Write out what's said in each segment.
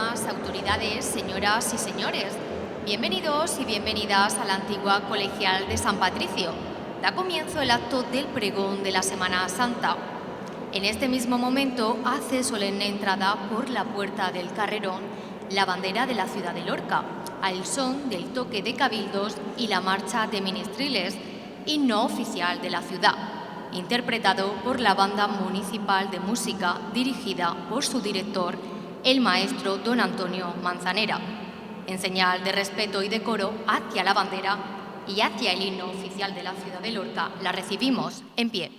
excelentísimas autoridades, señoras y señores, bienvenidos y bienvenidas a la antigua Colegial de San Patricio. Da comienzo el acto del pregón de la Semana Santa. En este mismo momento hace solemne entrada por la puerta del Carrerón la bandera de la ciudad de Lorca, al son del toque de cabildos y la marcha de ministriles, himno oficial de la ciudad, interpretado por la Banda Municipal de Música, dirigida por su director, el maestro don Antonio Manzanera. En señal de respeto y decoro hacia la bandera y hacia el himno oficial de la ciudad de Lorca, la recibimos en pie.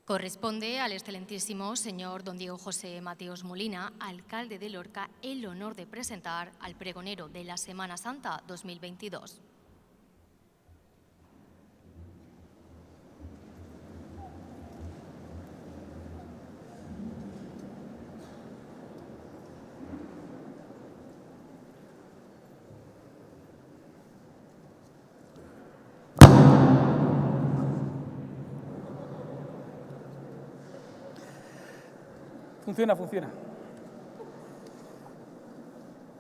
Corresponde al excelentísimo señor don Diego José Mateos Molina, alcalde de Lorca, el honor de presentar al pregonero de la Semana Santa 2022. Funciona.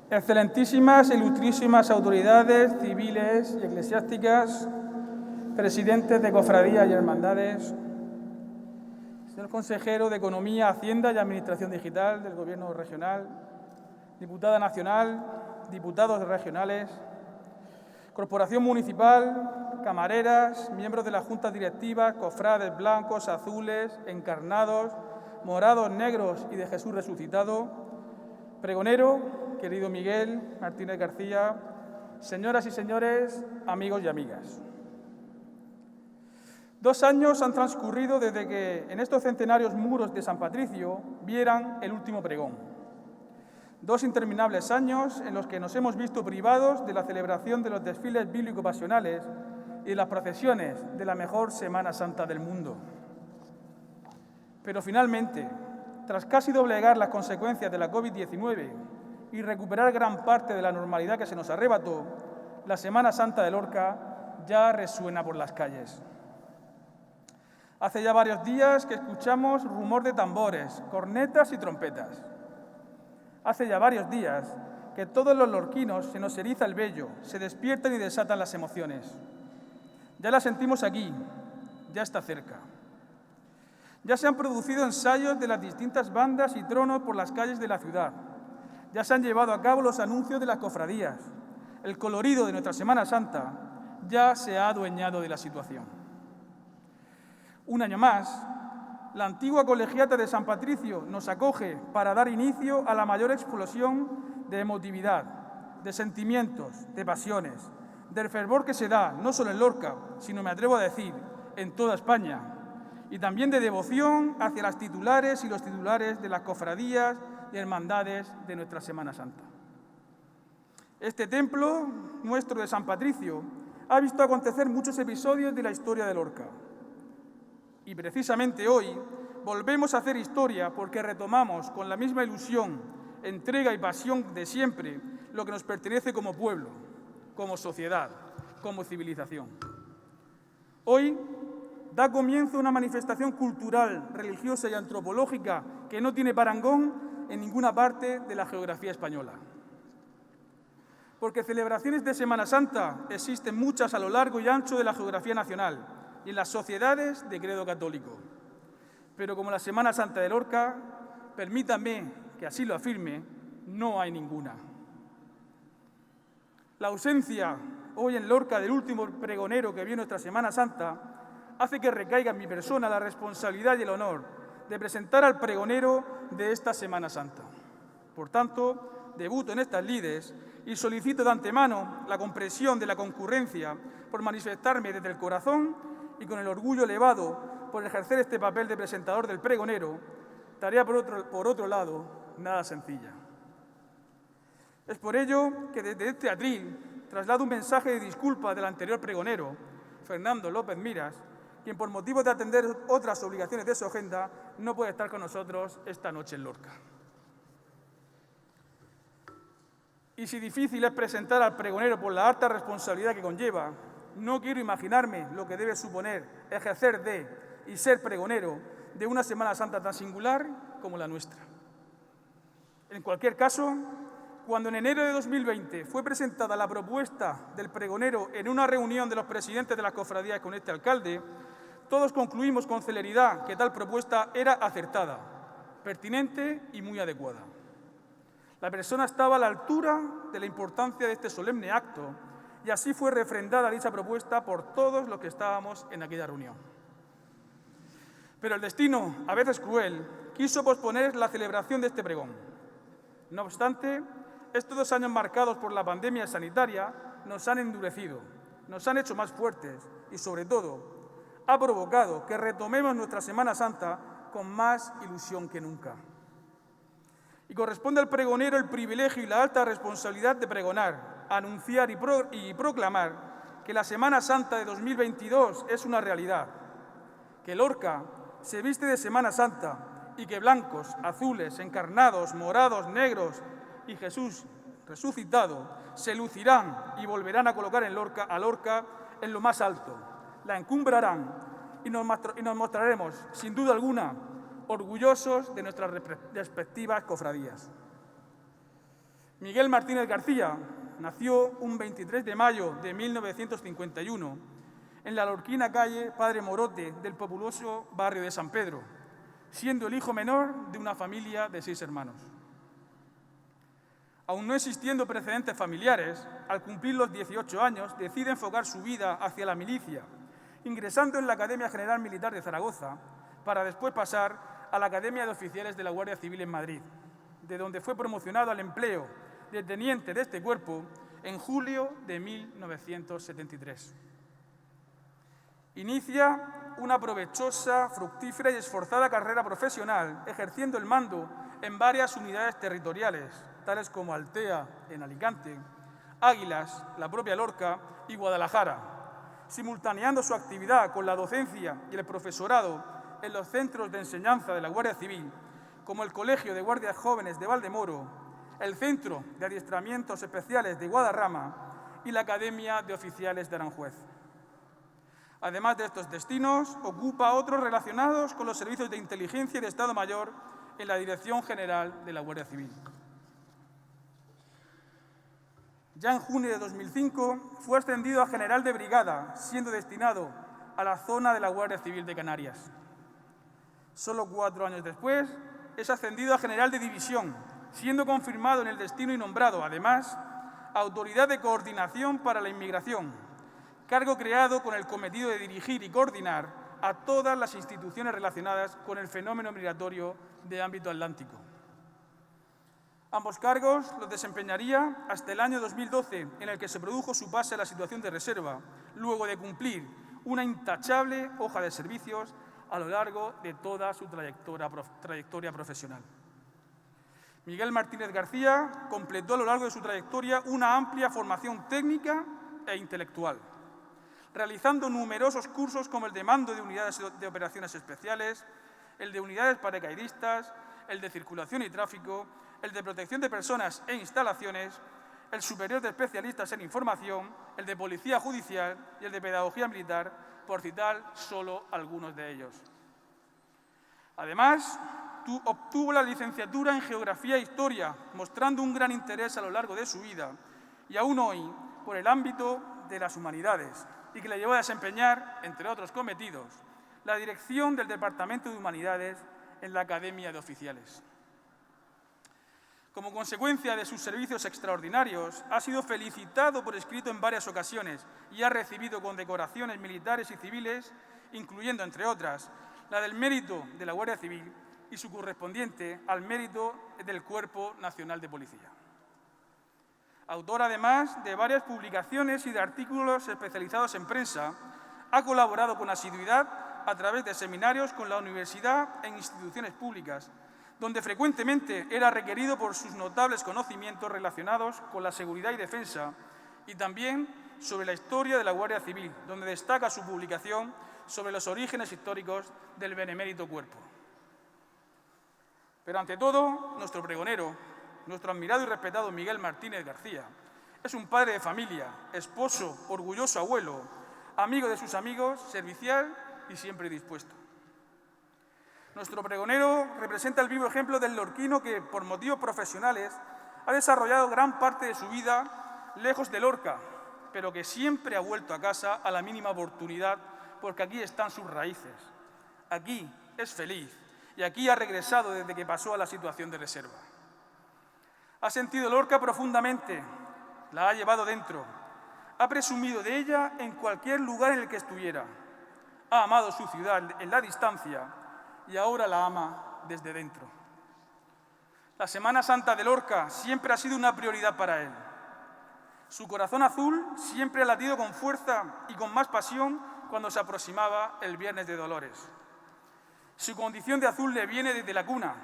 Excelentísimas e ilustrísimas autoridades civiles y eclesiásticas, presidentes de cofradías y hermandades, señor consejero de Economía, Hacienda y Administración Digital del Gobierno regional, diputada nacional, diputados regionales, corporación municipal, camareras, miembros de las juntas directivas, cofrades blancos, azules, encarnados, morados, negros y de Jesús resucitado, pregonero, querido Miguel Martínez García, señoras y señores, amigos y amigas. 2 años han transcurrido desde que en estos centenarios muros de San Patricio vieran el último pregón. 2 interminables años en los que nos hemos visto privados de la celebración de los desfiles bíblico-pasionales y de las procesiones de la mejor Semana Santa del mundo. Pero finalmente, tras casi doblegar las consecuencias de la COVID-19 y recuperar gran parte de la normalidad que se nos arrebató, la Semana Santa de Lorca ya resuena por las calles. Hace ya varios días que escuchamos rumor de tambores, cornetas y trompetas. Hace ya varios días que todos los lorquinos se nos eriza el vello, se despiertan y desatan las emociones. Ya las sentimos aquí, ya está cerca. Ya se han producido ensayos de las distintas bandas y tronos por las calles de la ciudad. Ya se han llevado a cabo los anuncios de las cofradías. El colorido de nuestra Semana Santa ya se ha adueñado de la situación. Un año más, la antigua colegiata de San Patricio nos acoge para dar inicio a la mayor explosión de emotividad, de sentimientos, de pasiones, del fervor que se da, no solo en Lorca, sino, me atrevo a decir, en toda España, y también de devoción hacia las titulares y los titulares de las cofradías y hermandades de nuestra Semana Santa. Este templo nuestro de San Patricio ha visto acontecer muchos episodios de la historia de Lorca. Y precisamente hoy volvemos a hacer historia porque retomamos con la misma ilusión, entrega y pasión de siempre lo que nos pertenece como pueblo, como sociedad, como civilización. Hoy da comienzo una manifestación cultural, religiosa y antropológica que no tiene parangón en ninguna parte de la geografía española. Porque celebraciones de Semana Santa existen muchas a lo largo y ancho de la geografía nacional y en las sociedades de credo católico. Pero como la Semana Santa de Lorca, permítanme que así lo afirme, no hay ninguna. La ausencia hoy en Lorca del último pregonero que vio nuestra Semana Santa hace que recaiga en mi persona la responsabilidad y el honor de presentar al pregonero de esta Semana Santa. Por tanto, debuto en estas lides y solicito de antemano la comprensión de la concurrencia por manifestarme desde el corazón y con el orgullo elevado por ejercer este papel de presentador del pregonero, tarea por otro lado nada sencilla. Es por ello que desde este atril traslado un mensaje de disculpa del anterior pregonero, Fernando López Miras, quien por motivo de atender otras obligaciones de su agenda no puede estar con nosotros esta noche en Lorca. Y si difícil es presentar al pregonero por la alta responsabilidad que conlleva, no quiero imaginarme lo que debe suponer ejercer de y ser pregonero de una Semana Santa tan singular como la nuestra. En cualquier caso, cuando en enero de 2020 fue presentada la propuesta del pregonero en una reunión de los presidentes de las cofradías con este alcalde, todos concluimos con celeridad que tal propuesta era acertada, pertinente y muy adecuada. La persona estaba a la altura de la importancia de este solemne acto y así fue refrendada dicha propuesta por todos los que estábamos en aquella reunión. Pero el destino, a veces cruel, quiso posponer la celebración de este pregón. No obstante, estos 2 años marcados por la pandemia sanitaria nos han endurecido, nos han hecho más fuertes y, sobre todo, ha provocado que retomemos nuestra Semana Santa con más ilusión que nunca. Y corresponde al pregonero el privilegio y la alta responsabilidad de pregonar, anunciar y proclamar que la Semana Santa de 2022 es una realidad, que Lorca se viste de Semana Santa y que blancos, azules, encarnados, morados, negros y Jesús resucitado se lucirán y volverán a colocar a Lorca en lo más alto. La encumbrarán y nos mostraremos, sin duda alguna, orgullosos de nuestras respectivas cofradías. Miguel Martínez García nació un 23 de mayo de 1951 en la lorquina calle Padre Morote del populoso barrio de San Pedro, siendo el hijo menor de una familia de 6 hermanos. Aún no existiendo precedentes familiares, al cumplir los 18 años decide enfocar su vida hacia la milicia, ingresando en la Academia General Militar de Zaragoza, para después pasar a la Academia de Oficiales de la Guardia Civil en Madrid, de donde fue promocionado al empleo de teniente de este cuerpo en julio de 1973. Inicia una provechosa, fructífera y esforzada carrera profesional, ejerciendo el mando en varias unidades territoriales, tales como Altea, en Alicante, Águilas, la propia Lorca y Guadalajara, simultaneando su actividad con la docencia y el profesorado en los centros de enseñanza de la Guardia Civil, como el Colegio de Guardias Jóvenes de Valdemoro, el Centro de Adiestramientos Especiales de Guadarrama y la Academia de Oficiales de Aranjuez. Además de estos destinos, ocupa otros relacionados con los servicios de inteligencia y de Estado Mayor en la Dirección General de la Guardia Civil. Ya en junio de 2005 fue ascendido a general de brigada, siendo destinado a la zona de la Guardia Civil de Canarias. Solo 4 años después es ascendido a general de división, siendo confirmado en el destino y nombrado, además, Autoridad de Coordinación para la Inmigración, cargo creado con el cometido de dirigir y coordinar a todas las instituciones relacionadas con el fenómeno migratorio de ámbito atlántico. Ambos cargos los desempeñaría hasta el año 2012, en el que se produjo su pase a la situación de reserva, luego de cumplir una intachable hoja de servicios a lo largo de toda su trayectoria profesional. Miguel Martínez García completó a lo largo de su trayectoria una amplia formación técnica e intelectual, realizando numerosos cursos como el de mando de unidades de operaciones especiales, el de unidades paracaidistas, el de circulación y tráfico, el de protección de personas e instalaciones, el superior de especialistas en información, el de policía judicial y el de pedagogía militar, por citar solo algunos de ellos. Además, obtuvo la licenciatura en Geografía e Historia, mostrando un gran interés a lo largo de su vida y aún hoy por el ámbito de las humanidades, y que le llevó a desempeñar, entre otros cometidos, la dirección del Departamento de Humanidades en la Academia de Oficiales. Como consecuencia de sus servicios extraordinarios, ha sido felicitado por escrito en varias ocasiones y ha recibido condecoraciones militares y civiles, incluyendo, entre otras, la del Mérito de la Guardia Civil y su correspondiente al Mérito del Cuerpo Nacional de Policía. Autor, además, de varias publicaciones y de artículos especializados en prensa, ha colaborado con asiduidad a través de seminarios con la universidad e instituciones públicas, donde frecuentemente era requerido por sus notables conocimientos relacionados con la seguridad y defensa, y también sobre la historia de la Guardia Civil, donde destaca su publicación sobre los orígenes históricos del benemérito cuerpo. Pero ante todo, nuestro pregonero, nuestro admirado y respetado Miguel Martínez García, es un padre de familia, esposo, orgulloso abuelo, amigo de sus amigos, servicial y siempre dispuesto. Nuestro pregonero representa el vivo ejemplo del lorquino que, por motivos profesionales, ha desarrollado gran parte de su vida lejos de Lorca, pero que siempre ha vuelto a casa a la mínima oportunidad, porque aquí están sus raíces. Aquí es feliz y aquí ha regresado desde que pasó a la situación de reserva. Ha sentido Lorca profundamente, la ha llevado dentro, ha presumido de ella en cualquier lugar en el que estuviera, ha amado su ciudad en la distancia y ahora la ama desde dentro. La Semana Santa de Lorca siempre ha sido una prioridad para él. Su corazón azul siempre ha latido con fuerza y con más pasión cuando se aproximaba el Viernes de Dolores. Su condición de azul le viene desde la cuna.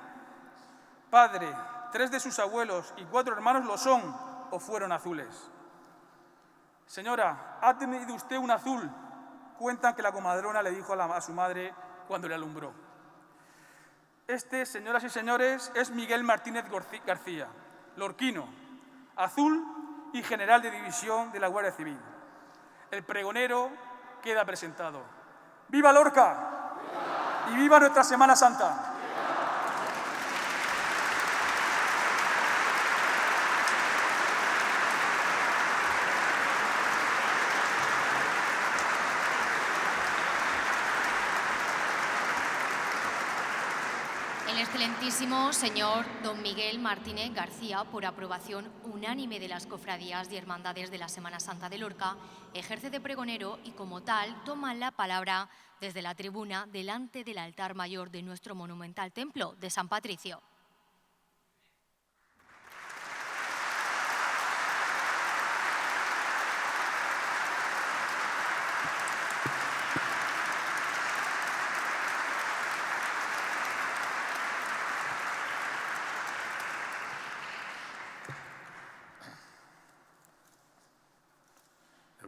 Padre, 3 de sus abuelos y 4 hermanos lo son o fueron azules. Señora, ¿ha tenido usted un azul? Cuentan que la comadrona le dijo a su madre cuando le alumbró. Este, señoras y señores, es Miguel Martínez García, lorquino, azul y general de división de la Guardia Civil. El pregonero queda presentado. ¡Viva Lorca! ¡Viva! ¡Y viva nuestra Semana Santa! El excelentísimo señor don Miguel Martínez García, por aprobación unánime de las cofradías y hermandades de la Semana Santa de Lorca, ejerce de pregonero y como tal toma la palabra desde la tribuna delante del altar mayor de nuestro monumental templo de San Patricio.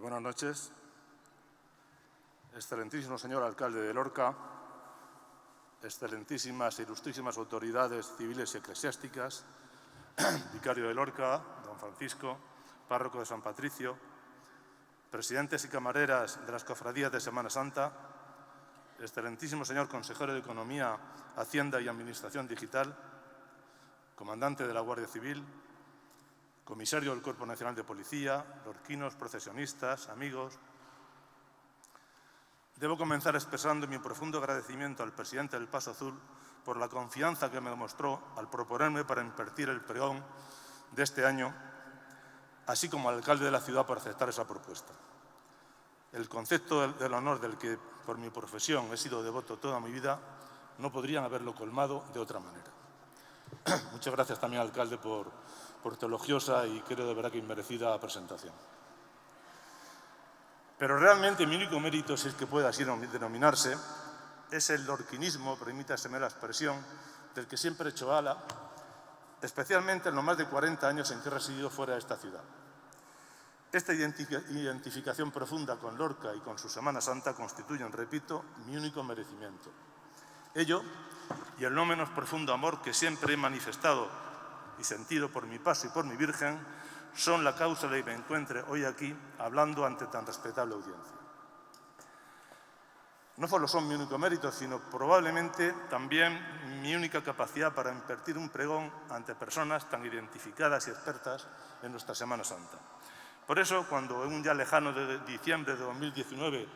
Buenas noches. Excelentísimo señor alcalde de Lorca, excelentísimas e ilustrísimas autoridades civiles y eclesiásticas, vicario de Lorca, don Francisco, párroco de San Patricio, presidentes y camareras de las cofradías de Semana Santa, excelentísimo señor consejero de Economía, Hacienda y Administración Digital, comandante de la Guardia Civil, comisario del Cuerpo Nacional de Policía, lorquinos, procesionistas, amigos. Debo comenzar expresando mi profundo agradecimiento al presidente del Paso Azul por la confianza que me demostró al proponerme para impartir el pregón de este año, así como al alcalde de la ciudad por aceptar esa propuesta. El concepto del honor del que, por mi profesión, he sido devoto toda mi vida, no podrían haberlo colmado de otra manera. Muchas gracias también al alcalde por tu elogiosa y creo de verdad que inmerecida presentación. Pero realmente mi único mérito, si es que puede así denominarse, es el lorquinismo, permítaseme la expresión, del que siempre he hecho gala, especialmente en los más de 40 años en que he residido fuera de esta ciudad. Esta identificación profunda con Lorca y con su Semana Santa constituyen, repito, mi único merecimiento. Ello, y el no menos profundo amor que siempre he manifestado y sentido por mi paso y por mi Virgen, son la causa de que me encuentre hoy aquí hablando ante tan respetable audiencia. No solo son mi único mérito, sino probablemente también mi única capacidad para impartir un pregón ante personas tan identificadas y expertas en nuestra Semana Santa. Por eso, cuando en un ya lejano de diciembre de 2019,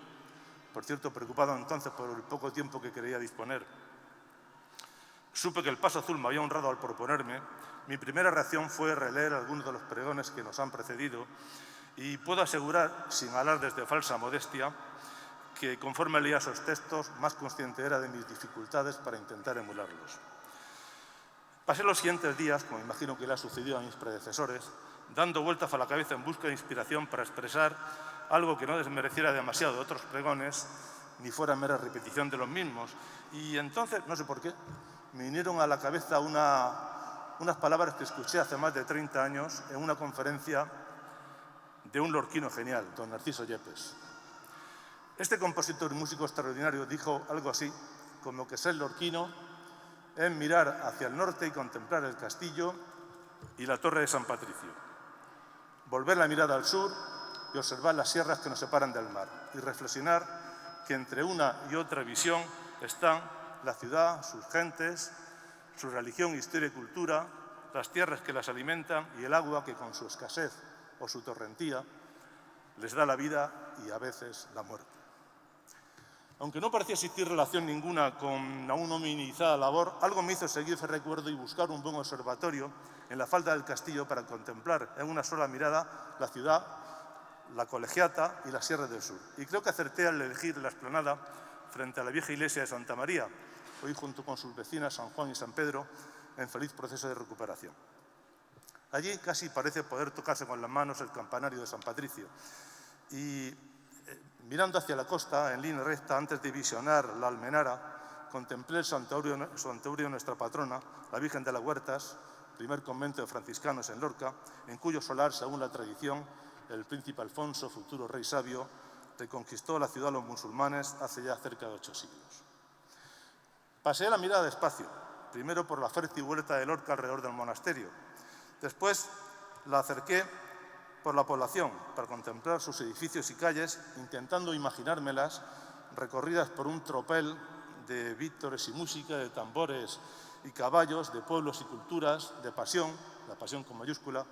por cierto, preocupado entonces por el poco tiempo que quería disponer, supe que el Paso Azul me había honrado al proponerme, mi primera reacción fue releer algunos de los pregones que nos han precedido y puedo asegurar, sin alardes de falsa modestia, que conforme leía esos textos, más consciente era de mis dificultades para intentar emularlos. Pasé los siguientes días, como imagino que le ha sucedido a mis predecesores, dando vueltas a la cabeza en busca de inspiración para expresar algo que no desmereciera demasiado de otros pregones, ni fuera mera repetición de los mismos. Y entonces, no sé por qué, me vinieron a la cabeza unas palabras que escuché hace más de 30 años en una conferencia de un lorquino genial, don Narciso Yepes. Este compositor y músico extraordinario dijo algo así, como que ser lorquino es mirar hacia el norte y contemplar el castillo y la torre de San Patricio. Volver la mirada al sur y observar las sierras que nos separan del mar y reflexionar que entre una y otra visión están la ciudad, sus gentes, su religión, historia y cultura, las tierras que las alimentan y el agua que con su escasez o su torrentía les da la vida y a veces la muerte. Aunque no parecía existir relación ninguna con la aún no minimizada labor, algo me hizo seguir ese recuerdo y buscar un buen observatorio en la falda del castillo para contemplar en una sola mirada la ciudad, la Colegiata y las sierras del sur. Y creo que acerté al elegir la explanada frente a la vieja iglesia de Santa María, hoy junto con sus vecinas San Juan y San Pedro, en feliz proceso de recuperación. Allí casi parece poder tocarse con las manos el campanario de San Patricio. Y mirando hacia la costa, en línea recta, antes de visionar la Almenara, contemplé el santuario de nuestra patrona, la Virgen de las Huertas, primer convento de franciscanos en Lorca, en cuyo solar, según la tradición, el príncipe Alfonso, futuro rey sabio, reconquistó la ciudad a los musulmanes hace ya cerca de 8 siglos. Pasé la mirada despacio, primero por la fértil huerta de Lorca alrededor del monasterio. Después la acerqué por la población para contemplar sus edificios y calles, intentando imaginármelas recorridas por un tropel de vítores y música, de tambores y caballos, de pueblos y culturas, de pasión, la pasión con mayúscula,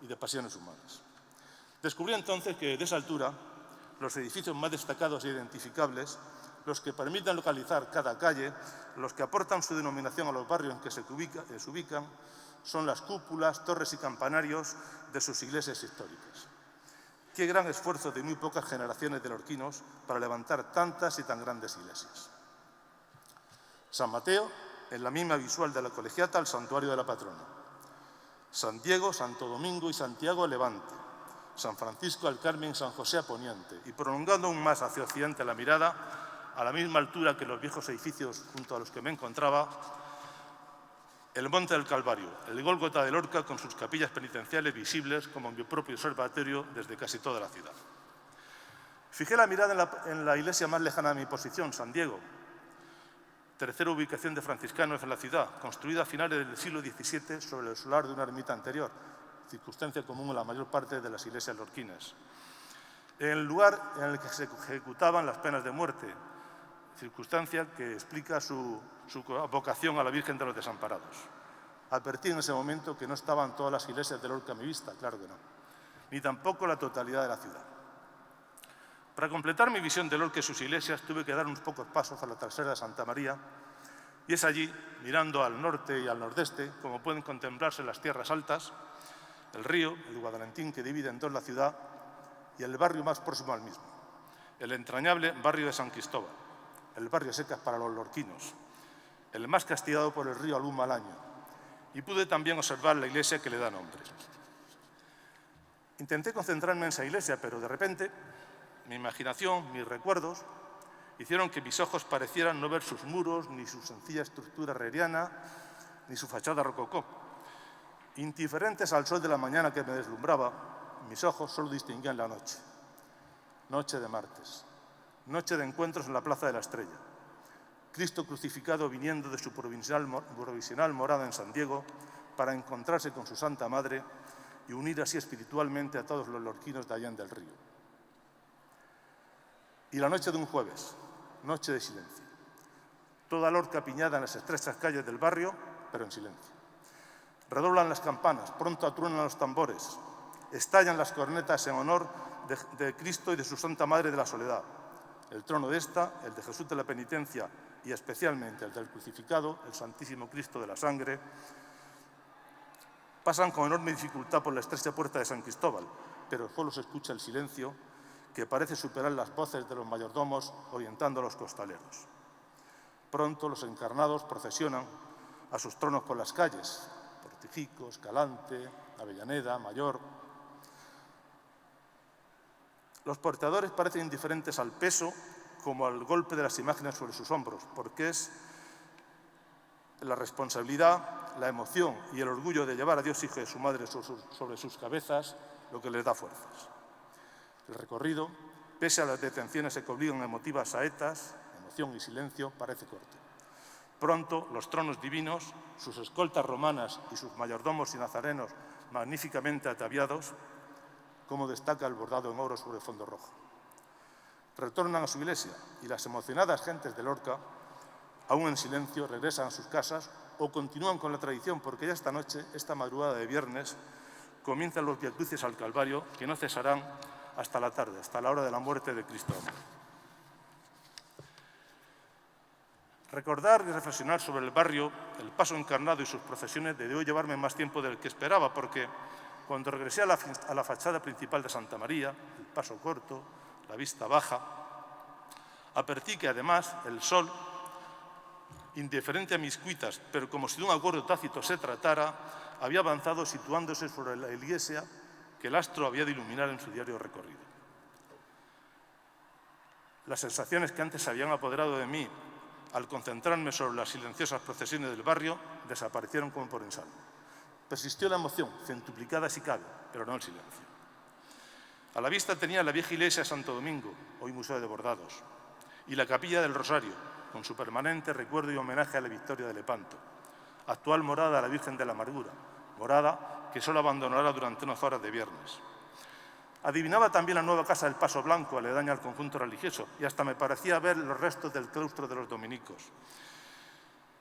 y de pasiones humanas. Descubrí entonces que de esa altura los edificios más destacados e identificables, los que permiten localizar cada calle, los que aportan su denominación a los barrios en que se ubican, son las cúpulas, torres y campanarios de sus iglesias históricas. Qué gran esfuerzo de muy pocas generaciones de lorquinos para levantar tantas y tan grandes iglesias. San Mateo, en la misma visual de la Colegiata, el santuario de la patrona. San Diego, Santo Domingo y Santiago a levante. San Francisco al Carmen, San José a poniente. Y prolongando aún más hacia occidente la mirada, a la misma altura que los viejos edificios junto a los que me encontraba, el Monte del Calvario, el Gólgota de Lorca con sus capillas penitenciales visibles como mi propio observatorio desde casi toda la ciudad. Fijé la mirada en la iglesia más lejana de mi posición, San Diego, tercera ubicación de franciscanos en la ciudad, construida a finales del siglo XVII sobre el solar de una ermita anterior, circunstancia común en la mayor parte de las iglesias lorquinas. En el lugar en el que se ejecutaban las penas de muerte, circunstancia que explica su vocación a la Virgen de los Desamparados. Advertí en ese momento que no estaban todas las iglesias de Lorca a mi vista, claro que no, ni tampoco la totalidad de la ciudad. Para completar mi visión de Lorca y sus iglesias tuve que dar unos pocos pasos a la trasera de Santa María, y es allí, mirando al norte y al nordeste, como pueden contemplarse las tierras altas, el río, el Guadalentín, que divide en dos la ciudad, y el barrio más próximo al mismo, el entrañable barrio de San Cristóbal, el barrio secas para los lorquinos, el más castigado por el río Aluma al año, y pude también observar la iglesia que le da nombre. Intenté concentrarme en esa iglesia, pero de repente mi imaginación, mis recuerdos, hicieron que mis ojos parecieran no ver sus muros, ni su sencilla estructura herreriana, ni su fachada rococó. Indiferentes al sol de la mañana que me deslumbraba, mis ojos solo distinguían la noche. Noche de martes, noche de encuentros en la Plaza de la Estrella. Cristo crucificado viniendo de su provisional morada en San Diego para encontrarse con su Santa Madre y unir así espiritualmente a todos los lorquinos de allá del río. Y la noche de un jueves, noche de silencio. Toda Lorca apiñada en las estrechas calles del barrio, pero en silencio. Redoblan las campanas, pronto atruenan los tambores, estallan las cornetas en honor de Cristo y de su Santa Madre de la Soledad. El trono de esta, el de Jesús de la Penitencia y especialmente el del crucificado, el Santísimo Cristo de la Sangre, pasan con enorme dificultad por la estrecha puerta de San Cristóbal, pero solo se escucha el silencio que parece superar las voces de los mayordomos orientando a los costaleros. Pronto los encarnados procesionan a sus tronos por las calles, Portijico, Escalante, Avellaneda, Mayor. Los portadores parecen indiferentes al peso como al golpe de las imágenes sobre sus hombros, porque es la responsabilidad, la emoción y el orgullo de llevar a Dios Hijo y a su Madre sobre sus cabezas lo que les da fuerzas. El recorrido, pese a las detenciones que obligan a emotivas saetas, emoción y silencio, parece corto. Pronto, los tronos divinos, sus escoltas romanas y sus mayordomos y nazarenos magníficamente ataviados, como destaca el bordado en oro sobre fondo rojo. Retornan a su iglesia y las emocionadas gentes de Lorca, aún en silencio, regresan a sus casas o continúan con la tradición, porque ya esta noche, esta madrugada de viernes, comienzan los viacrucis al Calvario, que no cesarán hasta la tarde, hasta la hora de la muerte de Cristo. Recordar y reflexionar sobre el barrio, el paso encarnado y sus procesiones debió llevarme más tiempo del que esperaba, porque cuando regresé a la fachada principal de Santa María, el paso corto, la vista baja, advertí que además el sol, indiferente a mis cuitas, pero como si de un acuerdo tácito se tratara, había avanzado situándose sobre la iglesia que el astro había de iluminar en su diario recorrido. Las sensaciones que antes se habían apoderado de mí al concentrarme sobre las silenciosas procesiones del barrio desaparecieron como por ensalmo. Persistió la emoción, centuplicada si cabe, pero no el silencio. A la vista tenía la vieja iglesia de Santo Domingo, hoy Museo de Bordados, y la capilla del Rosario, con su permanente recuerdo y homenaje a la victoria de Lepanto, actual morada de la Virgen de la Amargura, morada que solo abandonará durante unas horas de viernes. Adivinaba también la nueva casa del Paso Blanco, aledaña al conjunto religioso, y hasta me parecía ver los restos del claustro de los dominicos.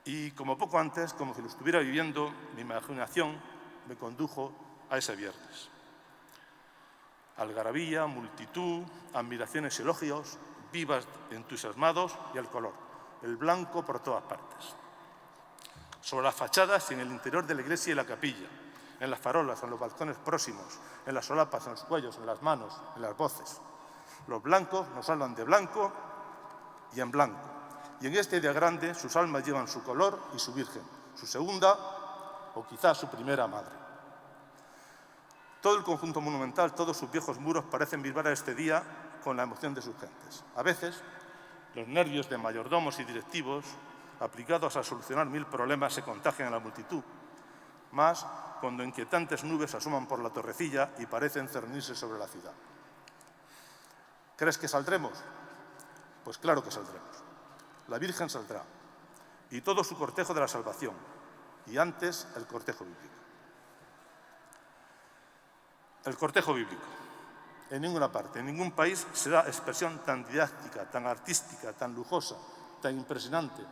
Y como poco antes, como si lo estuviera viviendo, mi imaginación me condujo a ese viernes. Algarabía, multitud, admiraciones y elogios, vivas, entusiasmados y al color, el blanco por todas partes. Sobre las fachadas y en el interior de la iglesia y la capilla, en las farolas, en los balcones próximos, en las solapas, en los cuellos, en las manos, en las voces. Los blancos nos hablan de blanco y en blanco. Y en este día grande sus almas llevan su color y su Virgen, su segunda o quizás su primera madre. Todo el conjunto monumental, todos sus viejos muros parecen vibrar este día con la emoción de sus gentes. A veces, los nervios de mayordomos y directivos, aplicados a solucionar 1000 problemas, se contagian a la multitud, más cuando inquietantes nubes asoman por la torrecilla y parecen cernirse sobre la ciudad. ¿Crees que saldremos? Pues claro que saldremos. La Virgen saldrá, y todo su cortejo de la salvación, y antes el cortejo bíblico. El cortejo bíblico. En ninguna parte, en ningún país se da expresión tan didáctica, tan artística, tan lujosa, tan impresionante,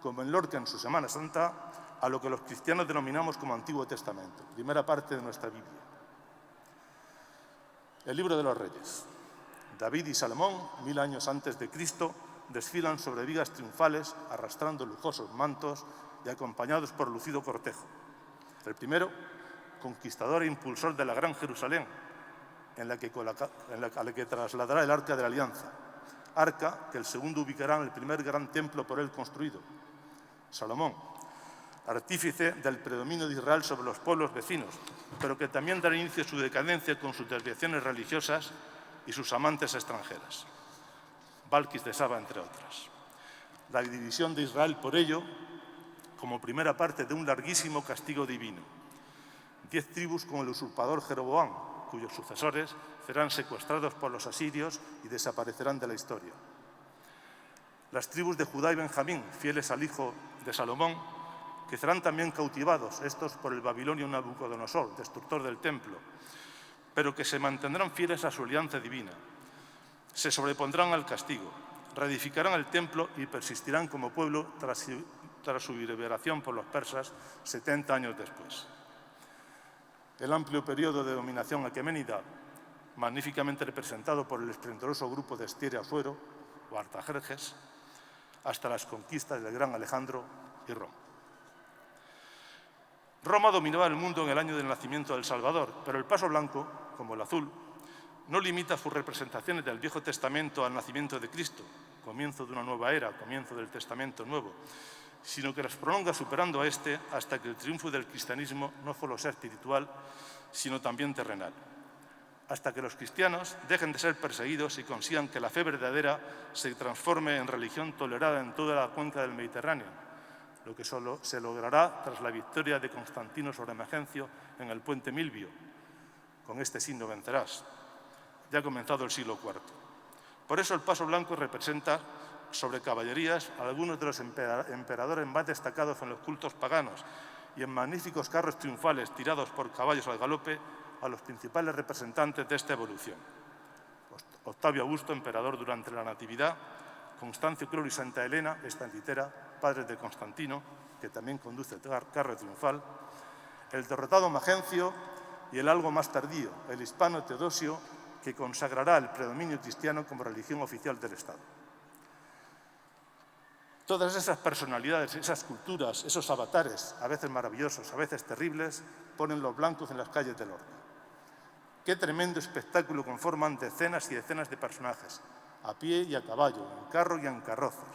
como en Lorca en su Semana Santa, a lo que los cristianos denominamos como Antiguo Testamento, primera parte de nuestra Biblia. El libro de los Reyes. David y Salomón, 1000 años antes de Cristo, desfilan sobre vigas triunfales, arrastrando lujosos mantos y acompañados por lucido cortejo. El primero, conquistador e impulsor de la Gran Jerusalén, a la que trasladará el Arca de la Alianza, arca que el segundo ubicará en el primer gran templo por él construido, Salomón. artífice del predominio de Israel sobre los pueblos vecinos, pero que también dará inicio a su decadencia con sus desviaciones religiosas y sus amantes extranjeras, Balquis de Saba, entre otras. La división de Israel, por ello, como primera parte de un larguísimo castigo divino. 10 tribus con el usurpador Jeroboam, cuyos sucesores serán secuestrados por los asirios y desaparecerán de la historia. Las tribus de Judá y Benjamín, fieles al hijo de Salomón, que serán también cautivados, estos por el babilonio Nabucodonosor, destructor del templo, pero que se mantendrán fieles a su alianza divina. Se sobrepondrán al castigo, reedificarán el templo y persistirán como pueblo tras su liberación por los persas 70 años después. El amplio periodo de dominación aqueménida, magníficamente representado por el esplendoroso grupo de Estiria Asuero o Artajerjes, hasta las conquistas del gran Alejandro y Roma. Roma dominaba el mundo en el año del nacimiento del Salvador, pero el paso blanco, como el azul, no limita sus representaciones del Viejo Testamento al nacimiento de Cristo, comienzo de una nueva era, comienzo del Testamento Nuevo, sino que las prolonga superando a este hasta que el triunfo del cristianismo no solo sea espiritual, sino también terrenal. Hasta que los cristianos dejen de ser perseguidos y consigan que la fe verdadera se transforme en religión tolerada en toda la cuenca del Mediterráneo, lo que solo se logrará tras la victoria de Constantino sobre Magencio en el puente Milvio. Con este signo vencerás. Ya ha comenzado el siglo IV. Por eso el paso blanco representa sobre caballerías a algunos de los emperadores más destacados en los cultos paganos y en magníficos carros triunfales tirados por caballos al galope a los principales representantes de esta evolución. Octavio Augusto, emperador durante la Natividad, Constancio Cloro y Santa Elena, esta antitera, padres de Constantino, que también conduce el carro triunfal, el derrotado Magencio y el algo más tardío, el hispano Teodosio, que consagrará el predominio cristiano como religión oficial del Estado. Todas esas personalidades, esas culturas, esos avatares, a veces maravillosos, a veces terribles, ponen los blancos en las calles de Lorca. Qué tremendo espectáculo conforman decenas y decenas de personajes, a pie y a caballo, en carro y en carroza.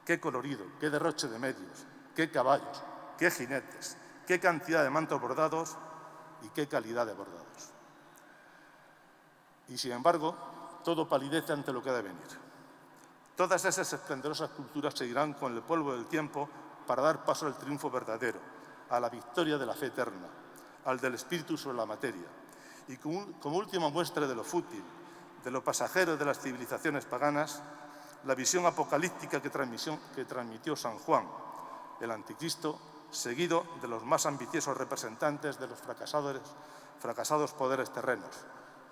Qué colorido, qué derroche de medios, qué caballos, qué jinetes, qué cantidad de mantos bordados y qué calidad de bordados. Y sin embargo, todo palidece ante lo que ha de venir. Todas esas esplendorosas culturas seguirán con el polvo del tiempo para dar paso al triunfo verdadero, a la victoria de la fe eterna, al del espíritu sobre la materia. Y como última muestra de lo fútil, de lo pasajero de las civilizaciones paganas, la visión apocalíptica que transmitió San Juan, el anticristo, seguido de los más ambiciosos representantes de los fracasados poderes terrenos,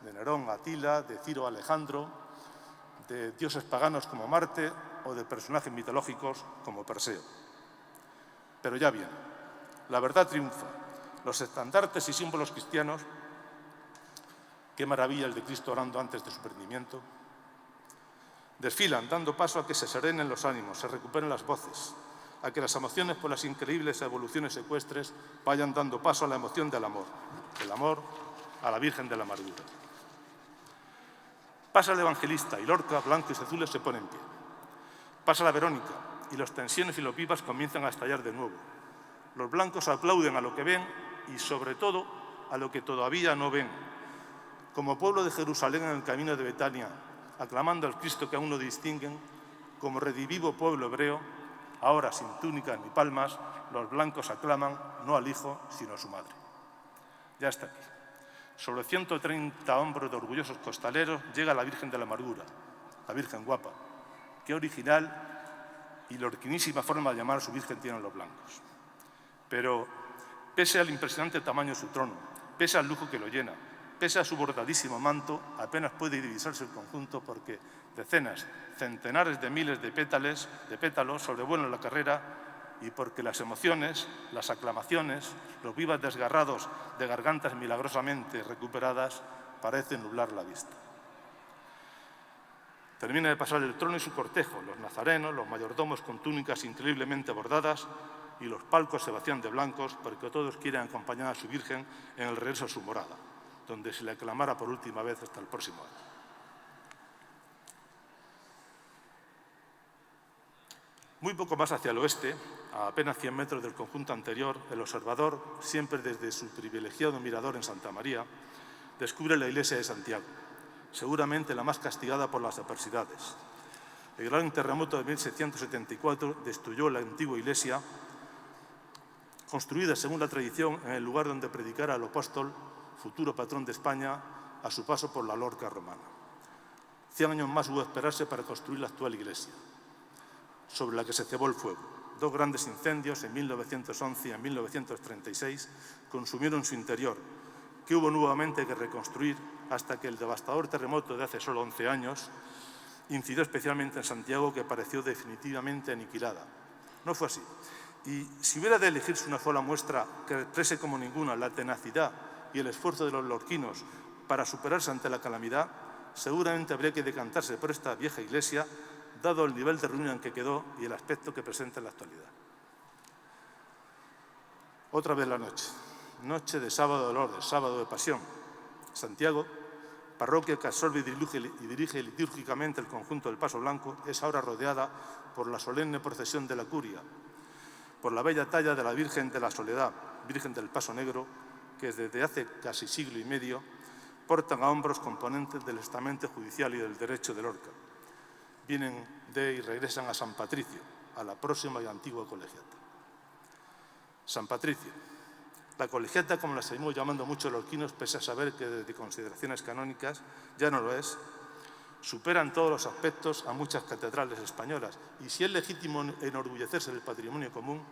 de Nerón, Atila, de Ciro, Alejandro, de dioses paganos como Marte o de personajes mitológicos como Perseo. Pero ya bien, la verdad triunfa. Los estandartes y símbolos cristianos, qué maravilla el de Cristo orando antes de su prendimiento, desfilan dando paso a que se serenen los ánimos, se recuperen las voces, a que las emociones por las increíbles evoluciones ecuestres vayan dando paso a la emoción del amor a la Virgen de la Amargura. Pasa el evangelista y Lorca, blancos y azules, se pone en pie. Pasa la Verónica y las tensiones y los vivas comienzan a estallar de nuevo. Los blancos aplauden a lo que ven y, sobre todo, a lo que todavía no ven. Como pueblo de Jerusalén en el camino de Betania, aclamando al Cristo que aún no distinguen, como redivivo pueblo hebreo, ahora sin túnicas ni palmas, los blancos aclaman no al Hijo, sino a su madre. Ya está aquí. Sobre 130 hombros de orgullosos costaleros llega la Virgen de la Amargura, la Virgen guapa. Qué original y lorquinísima forma de llamar a su Virgen tienen los blancos. Pero, pese al impresionante tamaño de su trono, pese al lujo que lo llena, pese a su bordadísimo manto, apenas puede divisarse el conjunto porque decenas, centenares de miles de pétalos sobrevuelan la carrera y porque las emociones, las aclamaciones, los vivas desgarrados de gargantas milagrosamente recuperadas parecen nublar la vista. Termina de pasar el trono y su cortejo, los nazarenos, los mayordomos con túnicas increíblemente bordadas y los palcos se vacían de blancos porque todos quieren acompañar a su Virgen en el regreso a su morada, donde se le aclamará por última vez hasta el próximo año. Muy poco más hacia el oeste, a apenas 100 metros del conjunto anterior, el observador, siempre desde su privilegiado mirador en Santa María, descubre la iglesia de Santiago, seguramente la más castigada por las adversidades. El gran terremoto de 1774 destruyó la antigua iglesia, construida según la tradición en el lugar donde predicara el apóstol, futuro patrón de España, a su paso por la Lorca romana. 100 años más hubo que esperarse para construir la actual iglesia, sobre la que se cebó el fuego. 2 grandes incendios en 1911 y en 1936 consumieron su interior, que hubo nuevamente que reconstruir hasta que el devastador terremoto de hace solo 11 años incidió especialmente en Santiago, que pareció definitivamente aniquilada. No fue así. Y si hubiera de elegirse una sola muestra que exprese como ninguna la tenacidad y el esfuerzo de los lorquinos para superarse ante la calamidad, seguramente habría que decantarse por esta vieja iglesia, dado el nivel de ruina en que quedó y el aspecto que presenta en la actualidad. Otra vez la noche. Noche de sábado de dolor, de sábado de pasión. Santiago, parroquia que absorbe y dirige litúrgicamente el conjunto del Paso Blanco, es ahora rodeada por la solemne procesión de la Curia, por la bella talla de la Virgen de la Soledad, Virgen del Paso Negro, que desde hace casi siglo y medio portan a hombros componentes del estamento judicial y del derecho de Lorca. Vienen de y regresan a San Patricio, a la próxima y antigua colegiata. San Patricio. La colegiata, como la seguimos llamando muchos lorquinos, pese a saber que desde consideraciones canónicas ya no lo es, supera en todos los aspectos a muchas catedrales españolas. Y si es legítimo enorgullecerse del patrimonio común,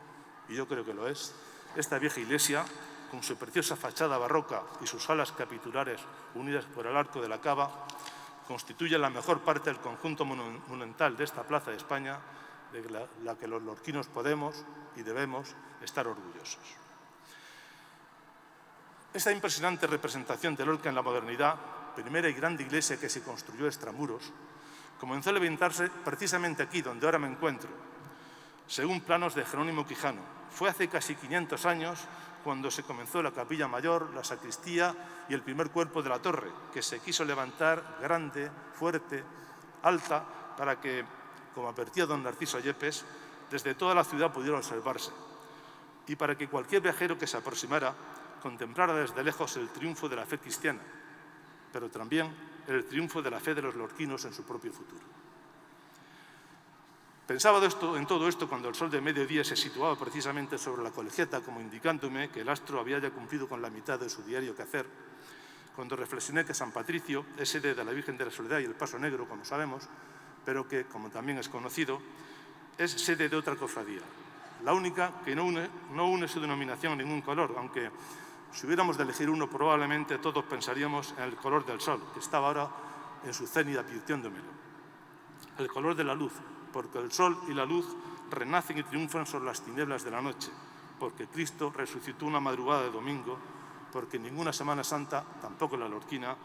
y yo creo que lo es, esta vieja iglesia, con su preciosa fachada barroca y sus salas capitulares unidas por el arco de la cava, constituye la mejor parte del conjunto monumental de esta plaza de España, de la que los lorquinos podemos y debemos estar orgullosos. Esta impresionante representación de Lorca en la modernidad, primera y grande iglesia que se construyó extramuros, comenzó a levantarse precisamente aquí, donde ahora me encuentro, según planos de Jerónimo Quijano. Fue hace casi 500 años cuando se comenzó la capilla mayor, la sacristía y el primer cuerpo de la torre, que se quiso levantar grande, fuerte, alta, para que, como advertía don Narciso Yepes, desde toda la ciudad pudiera observarse, y para que cualquier viajero que se aproximara contemplara desde lejos el triunfo de la fe cristiana, pero también el triunfo de la fe de los lorquinos en su propio futuro. Pensaba en todo esto cuando el sol de mediodía se situaba precisamente sobre la colegiata, como indicándome que el astro había ya cumplido con la mitad de su diario quehacer, cuando reflexioné que San Patricio es sede de la Virgen de la Soledad y el Paso Negro, como sabemos, pero que, como también es conocido, es sede de otra cofradía, la única que no une su denominación a ningún color, aunque si hubiéramos de elegir uno, probablemente todos pensaríamos en el color del sol, que estaba ahora en su cenit advirtiéndomelo. El color de la luz, porque el sol y la luz renacen y triunfan sobre las tinieblas de la noche, porque Cristo resucitó una madrugada de domingo, porque ninguna Semana Santa, tampoco la lorquina,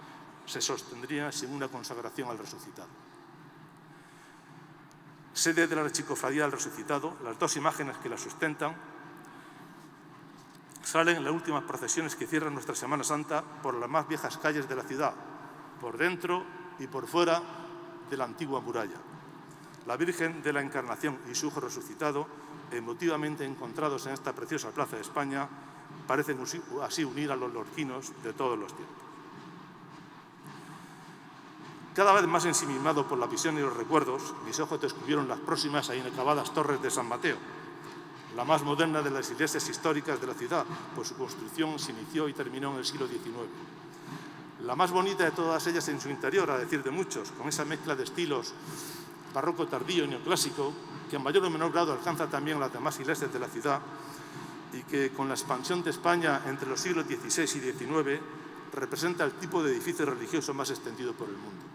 se sostendría sin una consagración al resucitado. Sede de la Archicofradía del Resucitado, las 2 imágenes que la sustentan salen en las últimas procesiones que cierran nuestra Semana Santa por las más viejas calles de la ciudad, por dentro y por fuera de la antigua muralla. La Virgen de la Encarnación y su Hijo resucitado, emotivamente encontrados en esta preciosa plaza de España, parecen así unir a los lorquinos de todos los tiempos. Cada vez más ensimismado por la visión y los recuerdos, mis ojos descubrieron las próximas e inacabadas torres de San Mateo, la más moderna de las iglesias históricas de la ciudad, pues su construcción se inició y terminó en el siglo XIX. La más bonita de todas ellas en su interior, a decir de muchos, con esa mezcla de estilos barroco tardío y neoclásico, que en mayor o menor grado alcanza también las demás iglesias de la ciudad y que, con la expansión de España entre los siglos XVI y XIX, representa el tipo de edificio religioso más extendido por el mundo.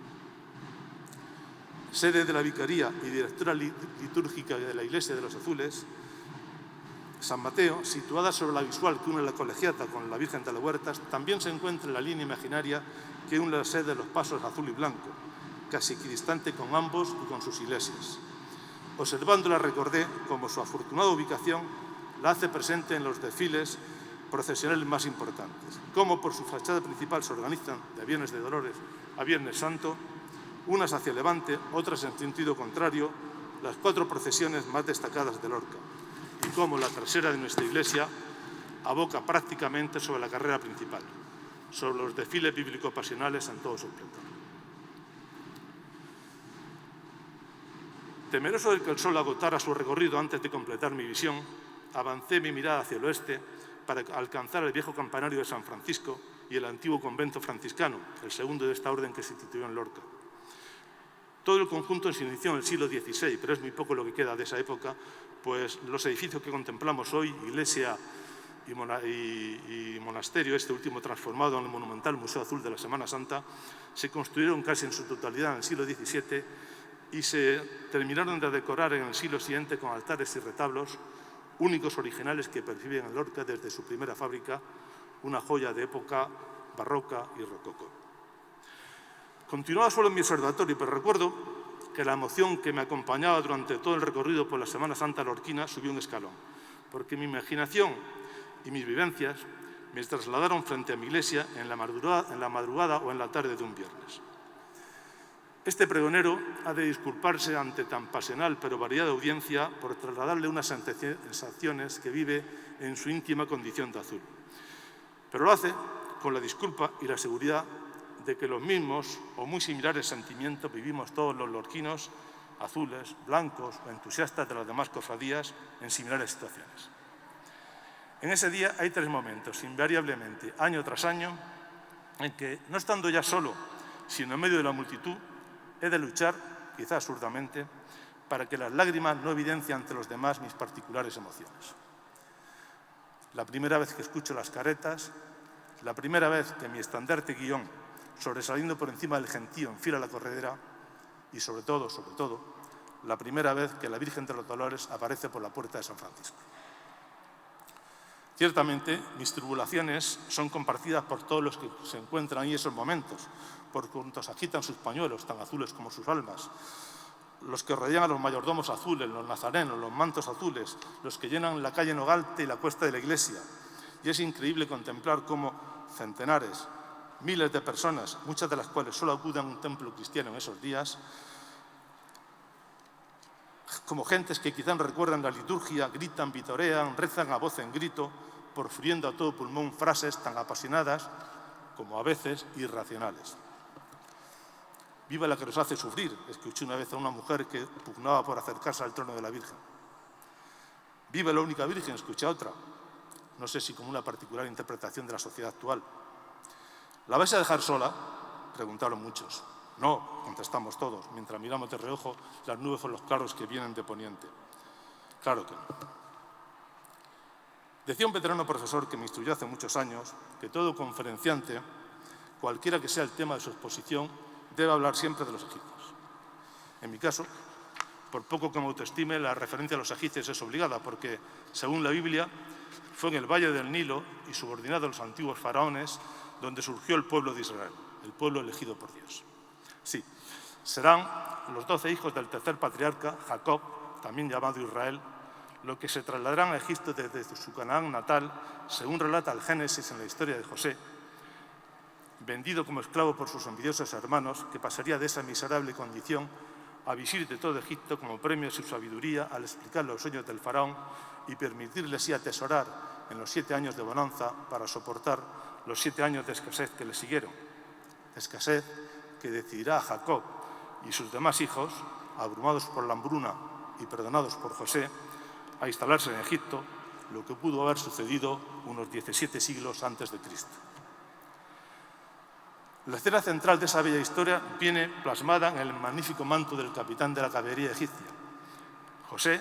Sede de la Vicaría y directora litúrgica de la Iglesia de los Azules, San Mateo, situada sobre la visual que une la colegiata con la Virgen de las Huertas, también se encuentra en la línea imaginaria que une la sede de los Pasos azul y blanco, casi equidistante con ambos y con sus iglesias. Observándola recordé cómo su afortunada ubicación la hace presente en los desfiles procesionales más importantes, cómo por su fachada principal se organizan de Viernes de Dolores a Viernes Santo, unas hacia Levante, otras en sentido contrario, las 4 procesiones más destacadas de Lorca y cómo la trasera de nuestra iglesia aboca prácticamente sobre la carrera principal, sobre los desfiles bíblico-pasionales en todo su esplendor. Temeroso de que el sol agotara su recorrido antes de completar mi visión, avancé mi mirada hacia el oeste para alcanzar el viejo campanario de San Francisco y el antiguo convento franciscano, el segundo de esta orden que se instituyó en Lorca. Todo el conjunto se inició en el siglo XVI, pero es muy poco lo que queda de esa época, pues los edificios que contemplamos hoy, iglesia y monasterio, este último transformado en el monumental Museo Azul de la Semana Santa, se construyeron casi en su totalidad en el siglo XVII y se terminaron de decorar en el siglo siguiente con altares y retablos, únicos originales que perciben en Lorca desde su primera fábrica, una joya de época barroca y rococó. Continuaba solo en mi observatorio, pero recuerdo que la emoción que me acompañaba durante todo el recorrido por la Semana Santa lorquina subió un escalón, porque mi imaginación y mis vivencias me trasladaron frente a mi iglesia en la madrugada o en la tarde de un viernes. Este pregonero ha de disculparse ante tan pasional pero variada audiencia por trasladarle unas sensaciones que vive en su íntima condición de azul. Pero lo hace con la disculpa y la seguridad de que los mismos o muy similares sentimientos vivimos todos los lorquinos, azules, blancos o entusiastas de las demás cofradías en similares situaciones. En ese día hay 3 momentos, invariablemente, año tras año, en que, no estando ya solo, sino en medio de la multitud, he de luchar, quizá absurdamente, para que las lágrimas no evidencien ante los demás mis particulares emociones. La primera vez que escucho las caretas, la primera vez que mi estandarte guión, sobresaliendo por encima del gentío, enfila la corredera y, sobre todo, la primera vez que la Virgen de los Dolores aparece por la puerta de San Francisco. Ciertamente, mis tribulaciones son compartidas por todos los que se encuentran ahí en esos momentos, por cuantos agitan sus pañuelos, tan azules como sus almas, los que rodean a los mayordomos azules, los nazarenos, los mantos azules, los que llenan la calle Nogalte y la cuesta de la iglesia. Y es increíble contemplar cómo centenares, miles de personas, muchas de las cuales solo acuden a un templo cristiano en esos días, como gentes que quizás recuerdan la liturgia, gritan, vitorean, rezan a voz en grito, profiriendo a todo pulmón frases tan apasionadas como a veces irracionales. Viva la que nos hace sufrir, escuché una vez a una mujer que pugnaba por acercarse al trono de la Virgen. Viva la única Virgen, escuché a otra, no sé si como una particular interpretación de la sociedad actual. ¿La vais a dejar sola?, preguntaron muchos. No, contestamos todos, mientras miramos de reojo las nubes con los claros que vienen de poniente. Claro que no. Decía un veterano profesor que me instruyó hace muchos años que todo conferenciante, cualquiera que sea el tema de su exposición, debe hablar siempre de los egipcios. En mi caso, por poco que me autoestime, la referencia a los egipcios es obligada porque, según la Biblia, fue en el Valle del Nilo y subordinado a los antiguos faraones donde surgió el pueblo de Israel, el pueblo elegido por Dios. Sí, serán los 12 hijos del tercer patriarca, Jacob, también llamado Israel, los que se trasladarán a Egipto desde su Canaán natal, según relata el Génesis en la historia de José, vendido como esclavo por sus envidiosos hermanos, que pasaría de esa miserable condición a vivir de todo Egipto como premio a su sabiduría al explicar los sueños del faraón y permitirle así atesorar en los 7 años de bonanza para soportar los 7 años de escasez que le siguieron. Escasez que decidirá a Jacob y sus demás hijos, abrumados por la hambruna y perdonados por José, a instalarse en Egipto, lo que pudo haber sucedido unos 17 siglos antes de Cristo. La escena central de esa bella historia viene plasmada en el magnífico manto del capitán de la caballería egipcia. José,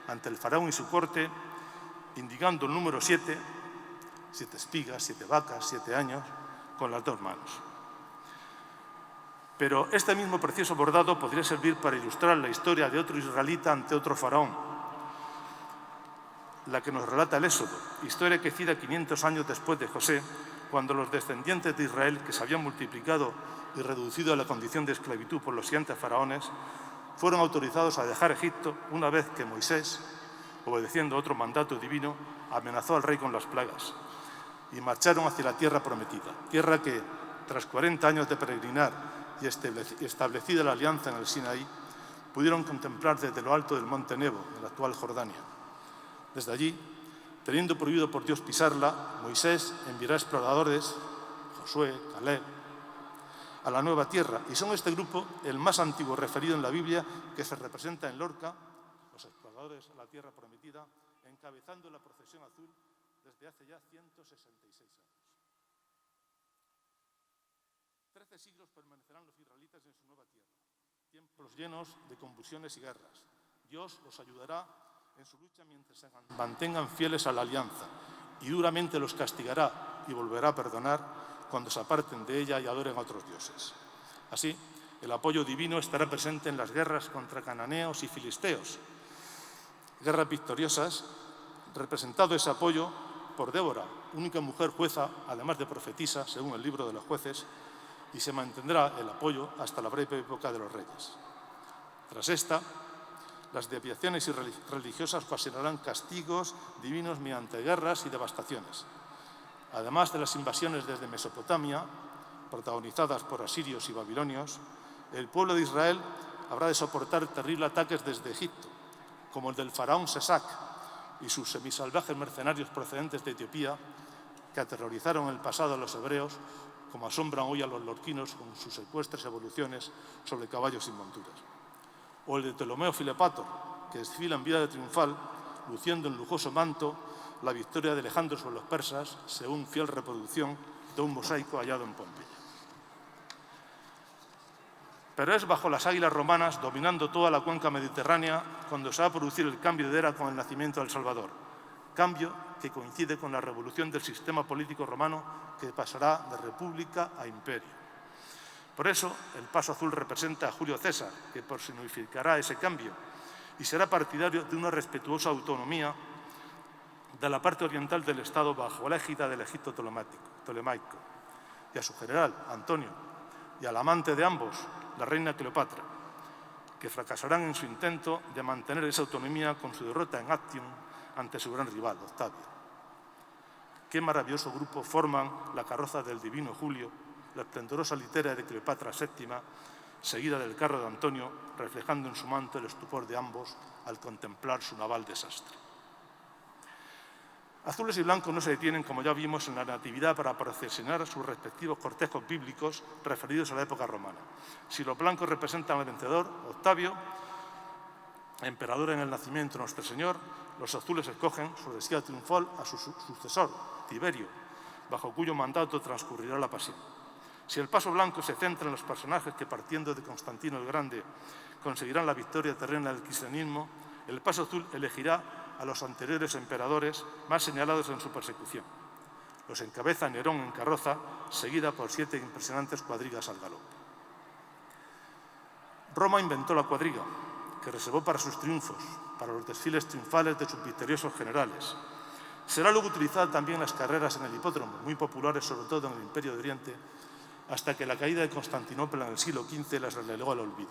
ante el faraón y su corte, indicando el número 7, 7 espigas, 7 vacas, 7 años, con las 2 manos. Pero este mismo precioso bordado podría servir para ilustrar la historia de otro israelita ante otro faraón, la que nos relata el Éxodo, historia que cita 500 años después de José, cuando los descendientes de Israel, que se habían multiplicado y reducido a la condición de esclavitud por los siguientes faraones, fueron autorizados a dejar Egipto una vez que Moisés, obedeciendo otro mandato divino, amenazó al rey con las plagas y marcharon hacia la tierra prometida, tierra que, tras 40 años de peregrinar y establecida la alianza en el Sinaí, pudieron contemplar desde lo alto del monte Nebo, en la actual Jordania. Desde allí, teniendo prohibido por Dios pisarla, Moisés enviará exploradores, Josué, Caleb, a la nueva tierra, y son este grupo el más antiguo referido en la Biblia que se representa en Lorca, los exploradores a la tierra prometida, encabezando la procesión azul desde hace ya 166 años. 13 siglos permanecerán los israelitas en su nueva tierra, tiempos llenos de convulsiones y guerras. Dios los ayudará en su lucha mientras se mantengan fieles a la alianza, y duramente los castigará y volverá a perdonar cuando se aparten de ella y adoren a otros dioses. Así, el apoyo divino estará presente en las guerras contra cananeos y filisteos, guerras victoriosas, representado ese apoyo por Débora, única mujer jueza, además de profetisa, según el libro de los jueces, y se mantendrá el apoyo hasta la breve época de los reyes. Tras esta, las desviaciones religiosas ocasionarán castigos divinos mediante guerras y devastaciones. Además de las invasiones desde Mesopotamia, protagonizadas por asirios y babilonios, el pueblo de Israel habrá de soportar terribles ataques desde Egipto, como el del faraón Sesac y sus semisalvajes mercenarios procedentes de Etiopía, que aterrorizaron en el pasado a los hebreos, como asombran hoy a los lorquinos con sus ecuestres evoluciones sobre caballos sin monturas. O el de Ptolomeo Filepator, que desfila en vida triunfal, luciendo en lujoso manto la victoria de Alejandro sobre los persas, según fiel reproducción de un mosaico hallado en Pompeya. Pero es bajo las águilas romanas, dominando toda la cuenca mediterránea, cuando se va a producir el cambio de era con el nacimiento del Salvador. Cambio que coincide con la revolución del sistema político romano, que pasará de república a imperio. Por eso, el paso azul representa a Julio César, que personificará ese cambio y será partidario de una respetuosa autonomía de la parte oriental del Estado bajo la égida del Egipto tolemaico, y a su general, Antonio, y al amante de ambos, la reina Cleopatra, que fracasarán en su intento de mantener esa autonomía con su derrota en Actium ante su gran rival, Octavio. Qué maravilloso grupo forman la carroza del divino Julio, la esplendorosa litera de Cleopatra VII, seguida del carro de Antonio, reflejando en su manto el estupor de ambos al contemplar su naval desastre. Azules y blancos no se detienen, como ya vimos, en la Natividad para procesionar sus respectivos cortejos bíblicos referidos a la época romana. Si los blancos representan al vencedor, Octavio, emperador en el nacimiento de nuestro Señor, los azules escogen su destino triunfal a su sucesor, Tiberio, bajo cuyo mandato transcurrirá la pasión. Si el paso blanco se centra en los personajes que, partiendo de Constantino el Grande, conseguirán la victoria terrena del cristianismo, el paso azul elegirá a los anteriores emperadores más señalados en su persecución. Los encabeza Nerón en carroza, seguida por 7 impresionantes cuadrigas al galope. Roma inventó la cuadriga, que reservó para sus triunfos, para los desfiles triunfales de sus victoriosos generales. Será luego utilizada también en las carreras en el hipódromo, muy populares sobre todo en el Imperio de Oriente, hasta que la caída de Constantinopla en el siglo XV las relegó al olvido.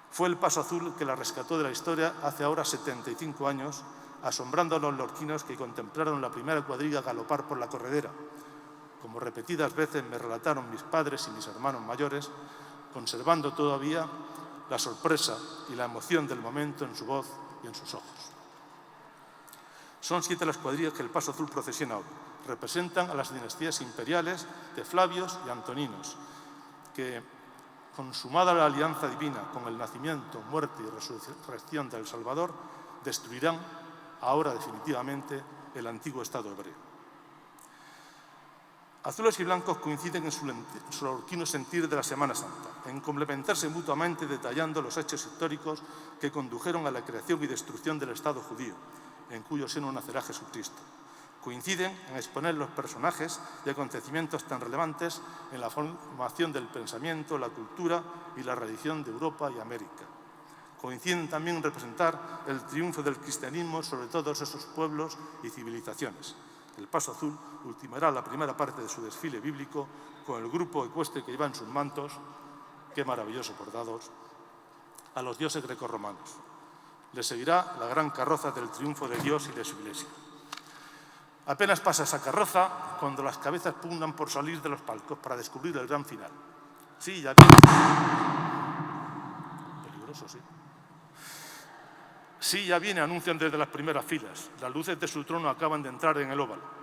Fue el paso azul que la rescató de la historia hace ahora 75 años, asombrando a los lorquinos que contemplaron la primera cuadriga galopar por la corredera. Como repetidas veces me relataron mis padres y mis hermanos mayores, conservando todavía la sorpresa y la emoción del momento en su voz y en sus ojos. Son 7 las cuadrigas que el paso azul procesiona hoy. Representan a las dinastías imperiales de Flavios y Antoninos, que, consumada la alianza divina con el nacimiento, muerte y resurrección del Salvador, destruirán ahora definitivamente el antiguo Estado hebreo. Azules y blancos coinciden en su lorquino sentir de la Semana Santa, en complementarse mutuamente detallando los hechos históricos que condujeron a la creación y destrucción del Estado judío, en cuyo seno nacerá Jesucristo. Coinciden en exponer los personajes y acontecimientos tan relevantes en la formación del pensamiento, la cultura y la religión de Europa y América. Coinciden también en representar el triunfo del cristianismo sobre todos esos pueblos y civilizaciones. El paso azul ultimará la primera parte de su desfile bíblico con el grupo ecuestre que lleva en sus mantos, qué maravillosos bordados, a los dioses grecorromanos. Le seguirá la gran carroza del triunfo de Dios y de su Iglesia. Apenas pasa esa carroza cuando las cabezas pugnan por salir de los palcos para descubrir el gran final. Sí, ya viene. poderoso, sí. Sí, ya viene, anuncian desde las primeras filas. Las luces de su trono acaban de entrar en el óvalo.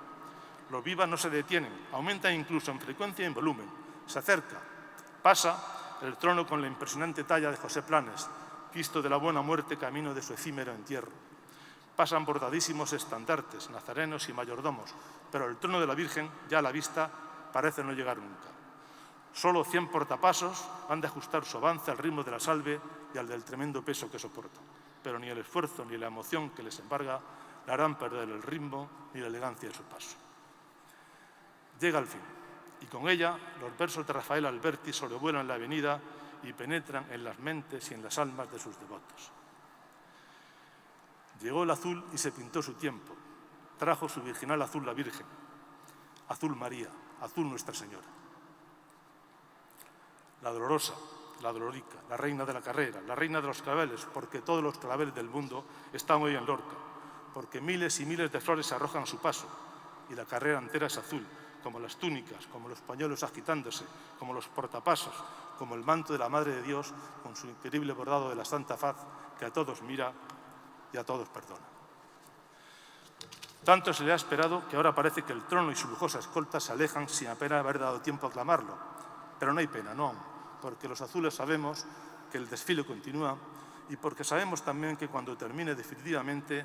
Los vivas no se detienen, aumentan incluso en frecuencia y en volumen. Se acerca, pasa el trono con la impresionante talla de José Planes, Cristo de la Buena Muerte camino de su efímero entierro. Pasan bordadísimos estandartes, nazarenos y mayordomos, pero el trono de la Virgen, ya a la vista, parece no llegar nunca. Solo 100 portapasos han de ajustar su avance al ritmo de la salve y al del tremendo peso que soporta. Pero ni el esfuerzo ni la emoción que les embarga le harán perder el ritmo ni la elegancia de su paso. Llega al fin, y con ella los versos de Rafael Alberti sobrevuelan la avenida y penetran en las mentes y en las almas de sus devotos. Llegó el azul y se pintó su tiempo. Trajo su virginal azul la Virgen. Azul María, azul Nuestra Señora. La dolorosa, la dolorica, la reina de la carrera, la reina de los claveles, porque todos los claveles del mundo están hoy en Lorca, porque miles y miles de flores se arrojan a su paso, y la carrera entera es azul, como las túnicas, como los pañuelos agitándose, como los portapasos, como el manto de la Madre de Dios, con su increíble bordado de la Santa Faz, que a todos mira y a todos perdona. Tanto se le ha esperado que ahora parece que el trono y su lujosa escolta se alejan sin apenas haber dado tiempo a aclamarlo. Pero no hay pena, no, porque los azules sabemos que el desfile continúa y porque sabemos también que cuando termine definitivamente,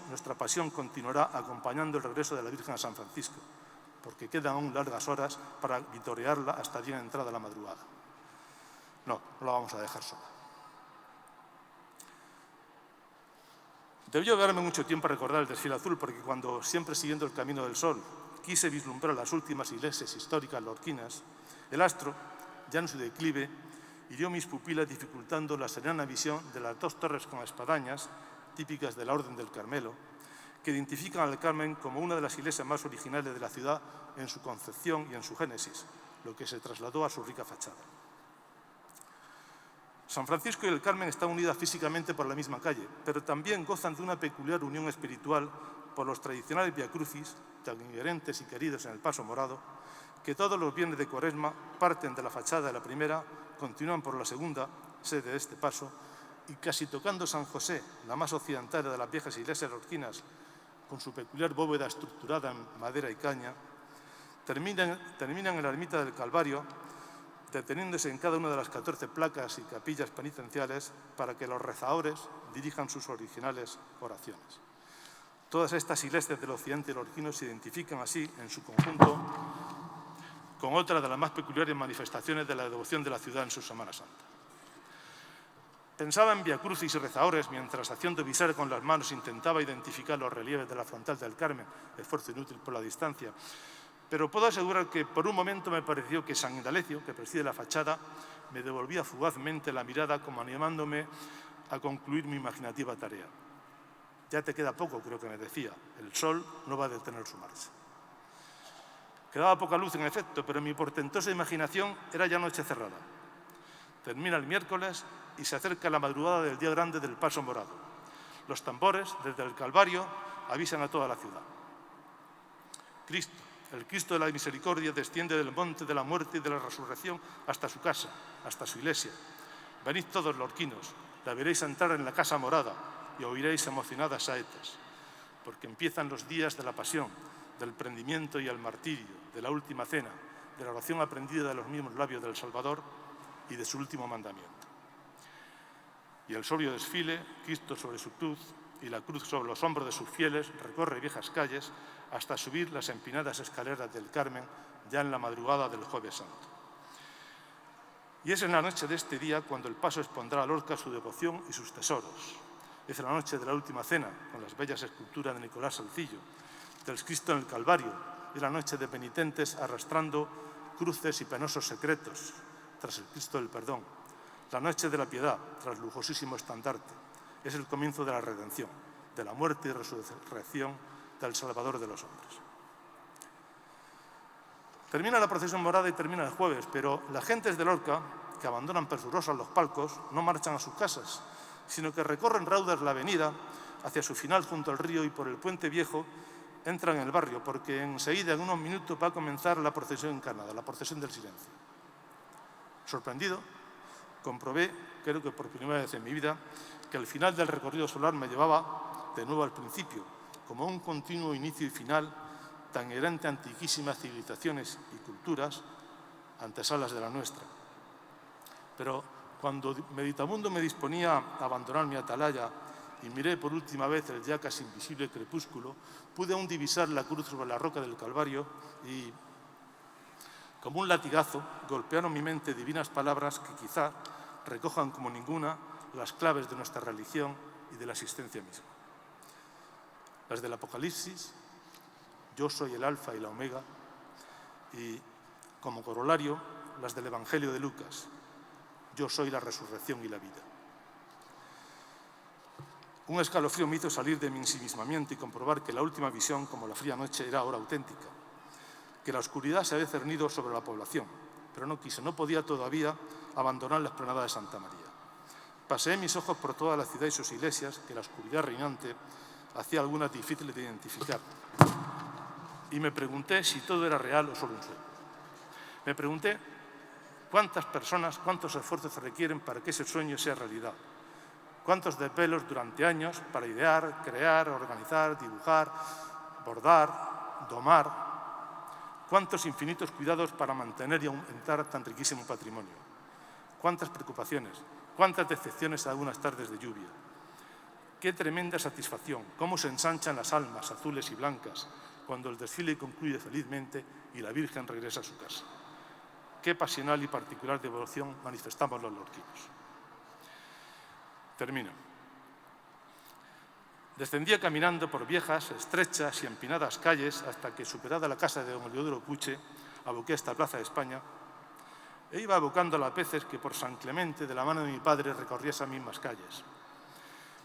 nuestra pasión continuará acompañando el regreso de la Virgen a San Francisco, porque quedan aún largas horas para vitorearla hasta bien entrada la madrugada. No la vamos a dejar sola. Debió darme mucho tiempo a recordar el desfile azul, porque cuando, siempre siguiendo el camino del sol, quise vislumbrar las últimas iglesias históricas lorquinas, el astro, ya en su declive, hirió mis pupilas dificultando la serena visión de las 2 torres con espadañas, típicas de la Orden del Carmelo, que identifican al Carmen como una de las iglesias más originales de la ciudad en su concepción y en su génesis, lo que se trasladó a su rica fachada. San Francisco y el Carmen están unidas físicamente por la misma calle, pero también gozan de una peculiar unión espiritual por los tradicionales viacrucis, tan inherentes y queridos en el Paso Morado, que todos los viernes de Cuaresma parten de la fachada de la primera, continúan por la segunda, sede de este paso, y casi tocando San José, la más occidental de las viejas iglesias lorquinas, con su peculiar bóveda estructurada en madera y caña, terminan en la ermita del Calvario, deteniéndose en cada una de las 14 placas y capillas penitenciales para que los rezadores dirijan sus originales oraciones. Todas estas iglesias del occidente lorquino se identifican así, en su conjunto, con otra de las más peculiares manifestaciones de la devoción de la ciudad en su Semana Santa. Pensaba en viacrucis y rezadores mientras, haciendo visar con las manos, intentaba identificar los relieves de la frontal del Carmen, esfuerzo inútil por la distancia. Pero puedo asegurar que por un momento me pareció que San Indalecio, que preside la fachada, me devolvía fugazmente la mirada como animándome a concluir mi imaginativa tarea. Ya te queda poco, creo que me decía. El sol no va a detener su marcha. Quedaba poca luz, en efecto, pero mi portentosa imaginación era ya noche cerrada. Termina el miércoles y se acerca la madrugada del día grande del Paso Morado. Los tambores, desde el Calvario, avisan a toda la ciudad. Cristo, el Cristo de la Misericordia, desciende del monte de la muerte y de la resurrección hasta su casa, hasta su iglesia. Venid todos lorquinos, la veréis entrar en la casa morada y oiréis emocionadas saetas, porque empiezan los días de la pasión, del prendimiento y el martirio, de la última cena, de la oración aprendida de los mismos labios del Salvador y de su último mandamiento. Y el sobrio desfile, Cristo sobre su cruz y la cruz sobre los hombros de sus fieles, recorre viejas calles hasta subir las empinadas escaleras del Carmen ya en la madrugada del Jueves Santo. Y es en la noche de este día cuando el paso expondrá a Lorca su devoción y sus tesoros. Es en la noche de la última cena, con las bellas esculturas de Nicolás Salcillo, del Cristo en el Calvario, y la noche de penitentes arrastrando cruces y penosos secretos tras el Cristo del Perdón. La noche de la piedad, tras lujosísimo estandarte. Es el comienzo de la redención, de la muerte y resurrección del Salvador de los hombres. Termina la procesión morada y termina el jueves, pero las gentes de Lorca, que abandonan presurosos los palcos, no marchan a sus casas, sino que recorren raudas la avenida hacia su final junto al río y por el Puente Viejo entran en el barrio, porque enseguida, en unos minutos, va a comenzar la procesión encarnada, la procesión del silencio. Sorprendido, comprobé creo que por primera vez en mi vida, que el final del recorrido solar me llevaba de nuevo al principio, como un continuo inicio y final tan herente a antiquísimas civilizaciones y culturas, antesalas de la nuestra. Pero cuando meditabundo me disponía a abandonar mi atalaya y miré por última vez el ya casi invisible crepúsculo, pude aún divisar la cruz sobre la roca del Calvario y, como un latigazo, golpearon mi mente divinas palabras que quizá recojan como ninguna las claves de nuestra religión y de la existencia misma. Las del Apocalipsis, yo soy el alfa y la omega, y como corolario, las del Evangelio de Lucas, yo soy la resurrección y la vida. Un escalofrío me hizo salir de mi ensimismamiento y comprobar que la última visión, como la fría noche, era ahora auténtica, que la oscuridad se había cernido sobre la población, pero no quise, no podía todavía abandonar la explanada de Santa María. Paseé mis ojos por toda la ciudad y sus iglesias, que la oscuridad reinante hacía algunas difíciles de identificar, y me pregunté si todo era real o solo un sueño. Me pregunté cuántas personas, cuántos esfuerzos se requieren para que ese sueño sea realidad. Cuántos desvelos durante años para idear, crear, organizar, dibujar, bordar, domar. Cuántos infinitos cuidados para mantener y aumentar tan riquísimo patrimonio. Cuántas preocupaciones, cuántas decepciones algunas tardes de lluvia. Qué tremenda satisfacción, cómo se ensanchan las almas azules y blancas cuando el desfile concluye felizmente y la Virgen regresa a su casa. Qué pasional y particular devoción manifestamos los lorquinos. Termino. Descendía caminando por viejas, estrechas y empinadas calles hasta que, superada la casa de don Eliodoro Puche, aboqué a esta plaza de España e iba abocando a las veces que por San Clemente, de la mano de mi padre, recorría esas mismas calles.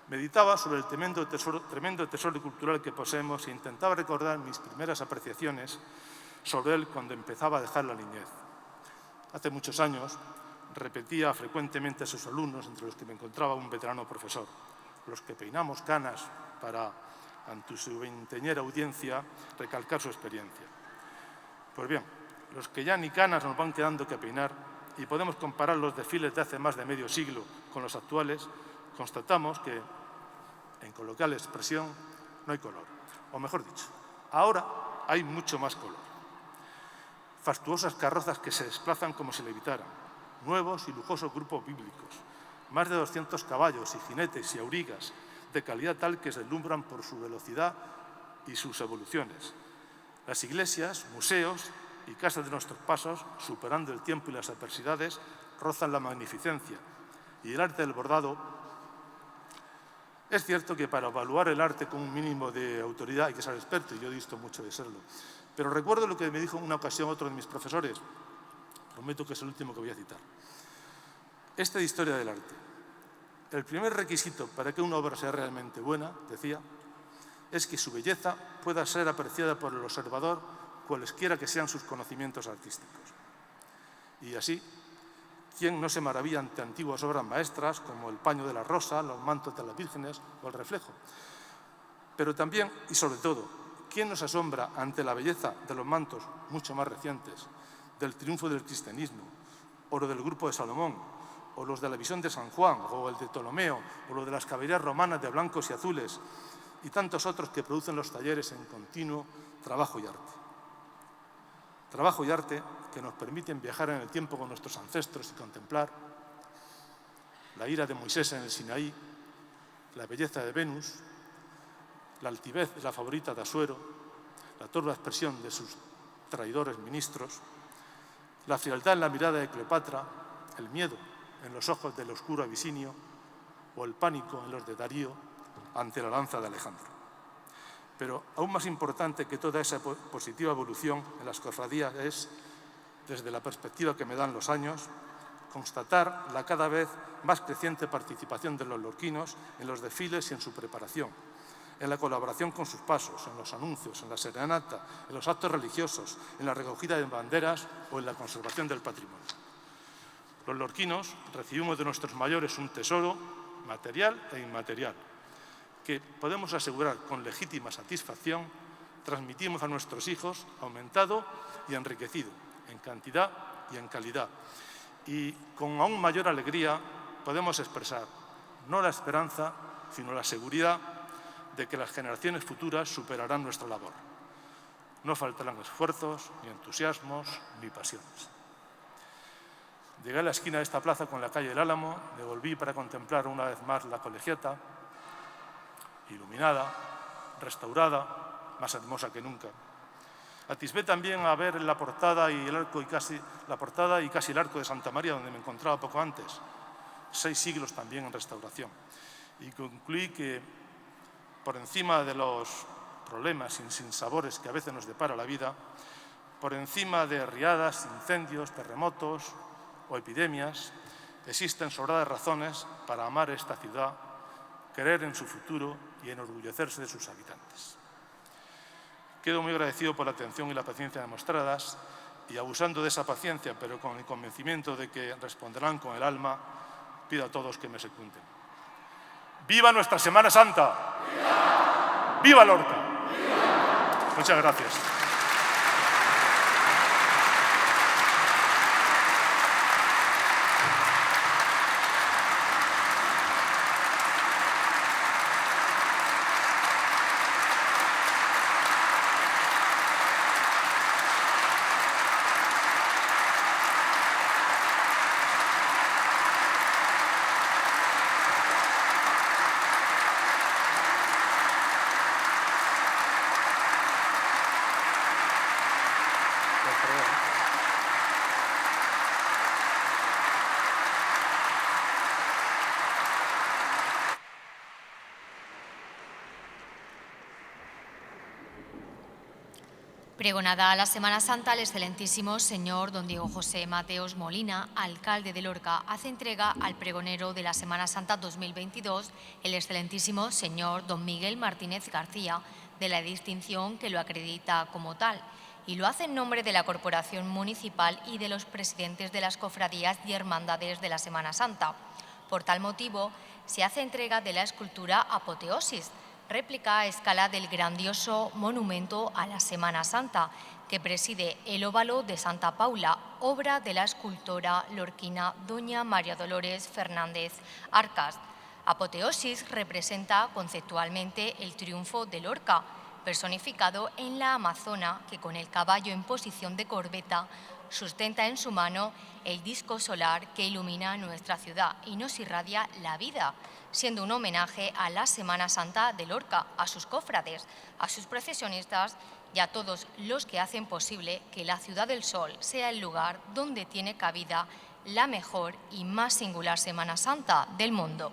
Meditaba sobre el tremendo tesoro cultural que poseemos e intentaba recordar mis primeras apreciaciones sobre él cuando empezaba a dejar la niñez. Hace muchos años repetía frecuentemente a sus alumnos, entre los que me encontraba un veterano profesor, los que peinamos canas para, ante su veinteñera audiencia, recalcar su experiencia. Pues bien, los que ya ni canas nos van quedando que peinar y podemos comparar los desfiles de hace más de medio siglo con los actuales, constatamos que, en coloquial expresión, no hay color. O mejor dicho, ahora hay mucho más color. Fastuosas carrozas que se desplazan como si levitaran, nuevos y lujosos grupos bíblicos, más de 200 caballos y jinetes y aurigas de calidad tal que se deslumbran por su velocidad y sus evoluciones. Las iglesias, museos y casas de nuestros pasos, superando el tiempo y las adversidades, rozan la magnificencia. Y el arte del bordado, es cierto que para evaluar el arte con un mínimo de autoridad hay que ser experto, y yo he visto mucho de serlo. Pero recuerdo lo que me dijo en una ocasión otro de mis profesores, prometo que es el último que voy a citar. Este de historia del arte. El primer requisito para que una obra sea realmente buena, decía, es que su belleza pueda ser apreciada por el observador cualesquiera que sean sus conocimientos artísticos. Y así, ¿quién no se maravilla ante antiguas obras maestras como el paño de la rosa, los mantos de las vírgenes o el reflejo? Pero también, y sobre todo, ¿quién no se asombra ante la belleza de los mantos mucho más recientes, del triunfo del cristianismo, o lo del grupo de Salomón, o los de la visión de San Juan, o el de Ptolomeo, o lo de las caballerías romanas de blancos y azules, y tantos otros que producen los talleres en continuo trabajo y arte? Trabajo y arte que nos permiten viajar en el tiempo con nuestros ancestros y contemplar la ira de Moisés en el Sinaí, la belleza de Venus, la altivez de la favorita de Asuero, la torva expresión de sus traidores ministros, la frialdad en la mirada de Cleopatra, el miedo en los ojos del oscuro Abisinio o el pánico en los de Darío ante la lanza de Alejandro. Pero aún más importante que toda esa positiva evolución en las cofradías es, desde la perspectiva que me dan los años, constatar la cada vez más creciente participación de los lorquinos en los desfiles y en su preparación, en la colaboración con sus pasos, en los anuncios, en la serenata, en los actos religiosos, en la recogida de banderas o en la conservación del patrimonio. Los lorquinos recibimos de nuestros mayores un tesoro material e inmaterial, que podemos asegurar con legítima satisfacción transmitimos a nuestros hijos aumentado y enriquecido en cantidad y en calidad. Y con aún mayor alegría podemos expresar no la esperanza, sino la seguridad de que las generaciones futuras superarán nuestra labor. No faltarán esfuerzos, ni entusiasmos, ni pasiones. Llegué a la esquina de esta plaza con la calle del Álamo, me volví para contemplar una vez más la colegiata, iluminada, restaurada, más hermosa que nunca. Atisbé también a ver la portada y casi el arco de Santa María, donde me encontraba poco antes. 6 siglos también en restauración. Y concluí que, por encima de los problemas y sinsabores que a veces nos depara la vida, por encima de riadas, incendios, terremotos o epidemias, existen sobradas razones para amar esta ciudad, creer en su futuro y enorgullecerse de sus habitantes. Quedo muy agradecido por la atención y la paciencia demostradas y, abusando de esa paciencia, pero con el convencimiento de que responderán con el alma, pido a todos que me secunden. ¡Viva nuestra Semana Santa! ¡Viva! ¡Viva Lorca! ¡Viva! Muchas gracias. Pregonada la Semana Santa, el excelentísimo señor don Diego José Mateos Molina, alcalde de Lorca, hace entrega al pregonero de la Semana Santa 2022, el excelentísimo señor don Miguel Martínez García, de la distinción que lo acredita como tal, y lo hace en nombre de la Corporación Municipal y de los presidentes de las cofradías y hermandades de la Semana Santa. Por tal motivo, se hace entrega de la escultura Apoteosis, réplica a escala del grandioso monumento a la Semana Santa, que preside el óvalo de Santa Paula, obra de la escultora lorquina doña María Dolores Fernández Arcas. Apoteosis representa conceptualmente el triunfo de Lorca, personificado en la amazona que, con el caballo en posición de corbeta, sustenta en su mano el disco solar que ilumina nuestra ciudad y nos irradia la vida, siendo un homenaje a la Semana Santa de Lorca, a sus cofrades, a sus procesionistas y a todos los que hacen posible que la Ciudad del Sol sea el lugar donde tiene cabida la mejor y más singular Semana Santa del mundo.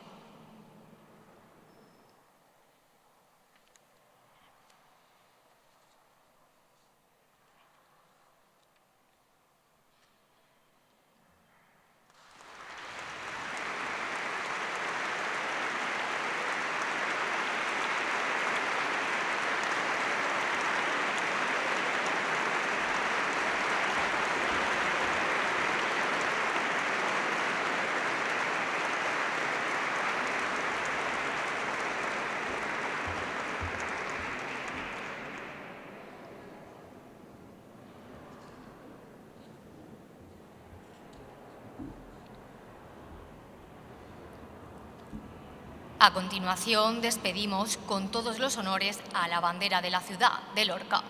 A continuación, despedimos con todos los honores a la bandera de la ciudad de Lorca.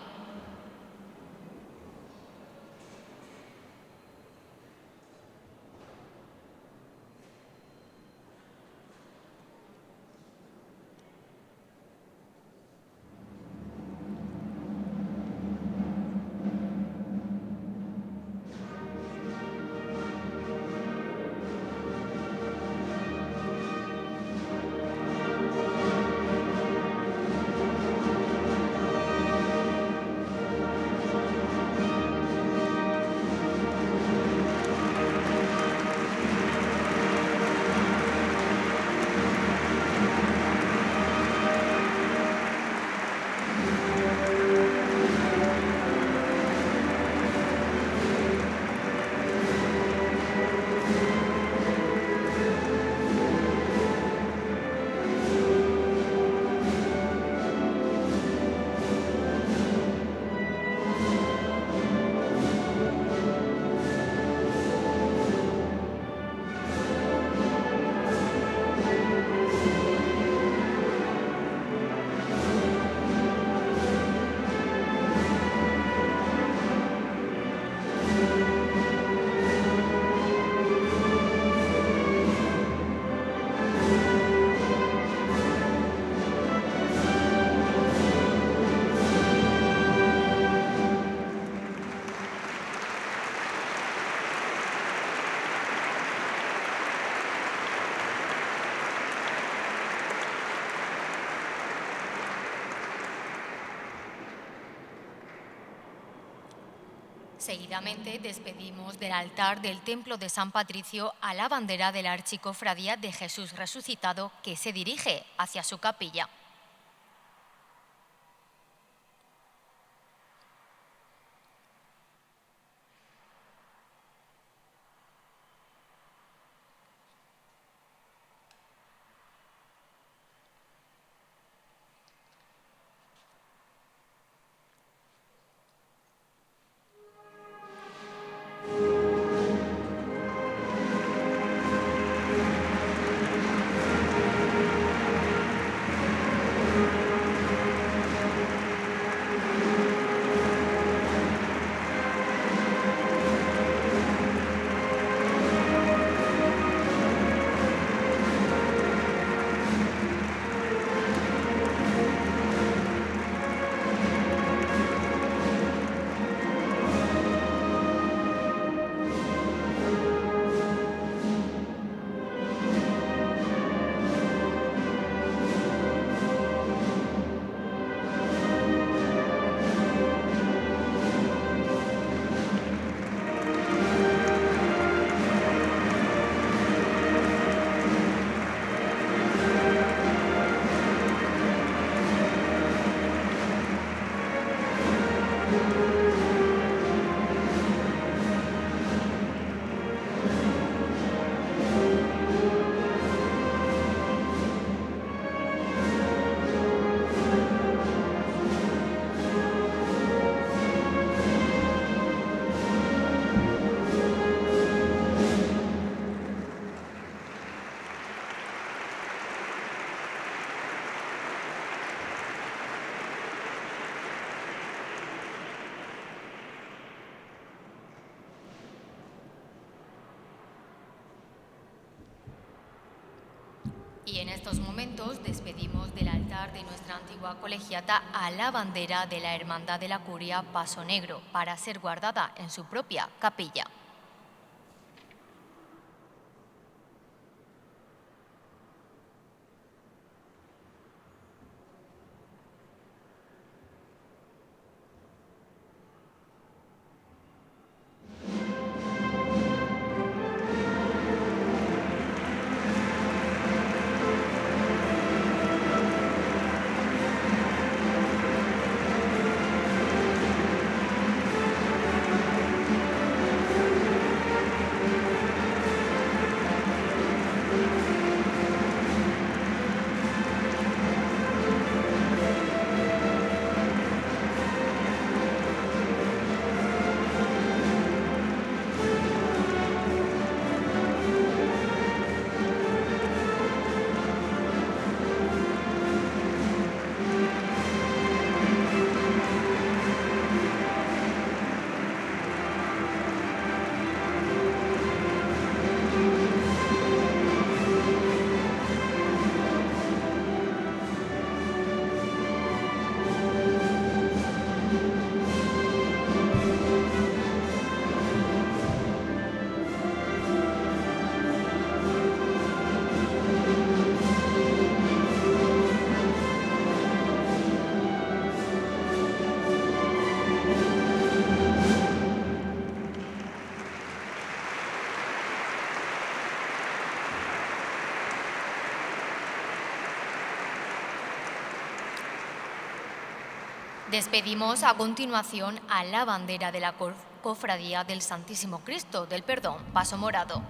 Seguidamente despedimos del altar del Templo de San Patricio a la bandera de la Archicofradía de Jesús Resucitado, que se dirige hacia su capilla. Y en estos momentos despedimos del altar de nuestra antigua colegiata a la bandera de la Hermandad de la Curia Paso Negro, para ser guardada en su propia capilla. Despedimos a continuación a la bandera de la Cofradía del Santísimo Cristo del Perdón, Paso Morado.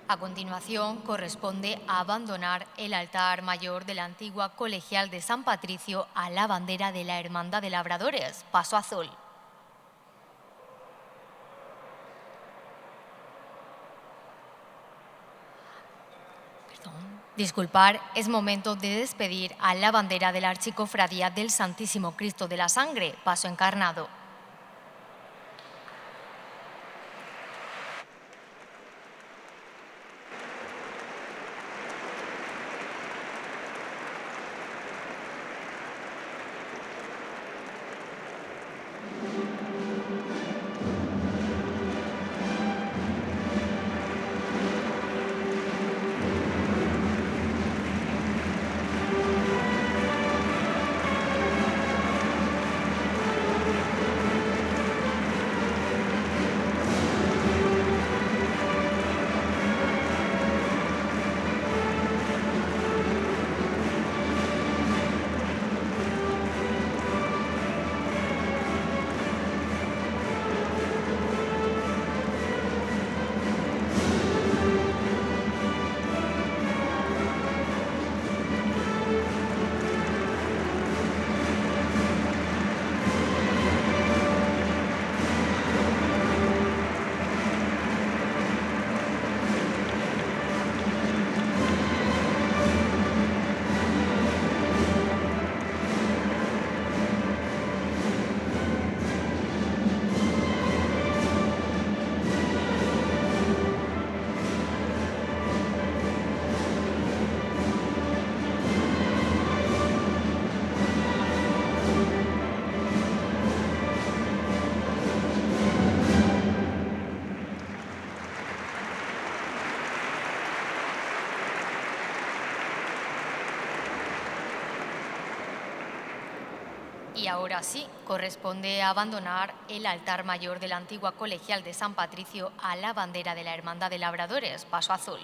A continuación, corresponde abandonar el altar mayor de la antigua colegial de San Patricio a la bandera de la Hermandad de Labradores, Paso Azul. Disculpar, es momento de despedir a la bandera de la Archicofradía del Santísimo Cristo de la Sangre, Paso Encarnado. Y ahora sí, corresponde abandonar el altar mayor de la antigua colegial de San Patricio a la bandera de la Hermandad de Labradores, Paso Azul.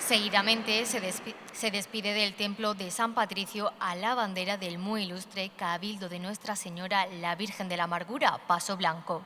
Seguidamente se despide del templo de San Patricio a la bandera del muy ilustre Cabildo de Nuestra Señora la Virgen de la Amargura, Paso Blanco.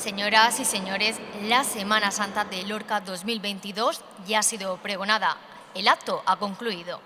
Señoras y señores, la Semana Santa de Lorca 2022 ya ha sido pregonada. El acto ha concluido.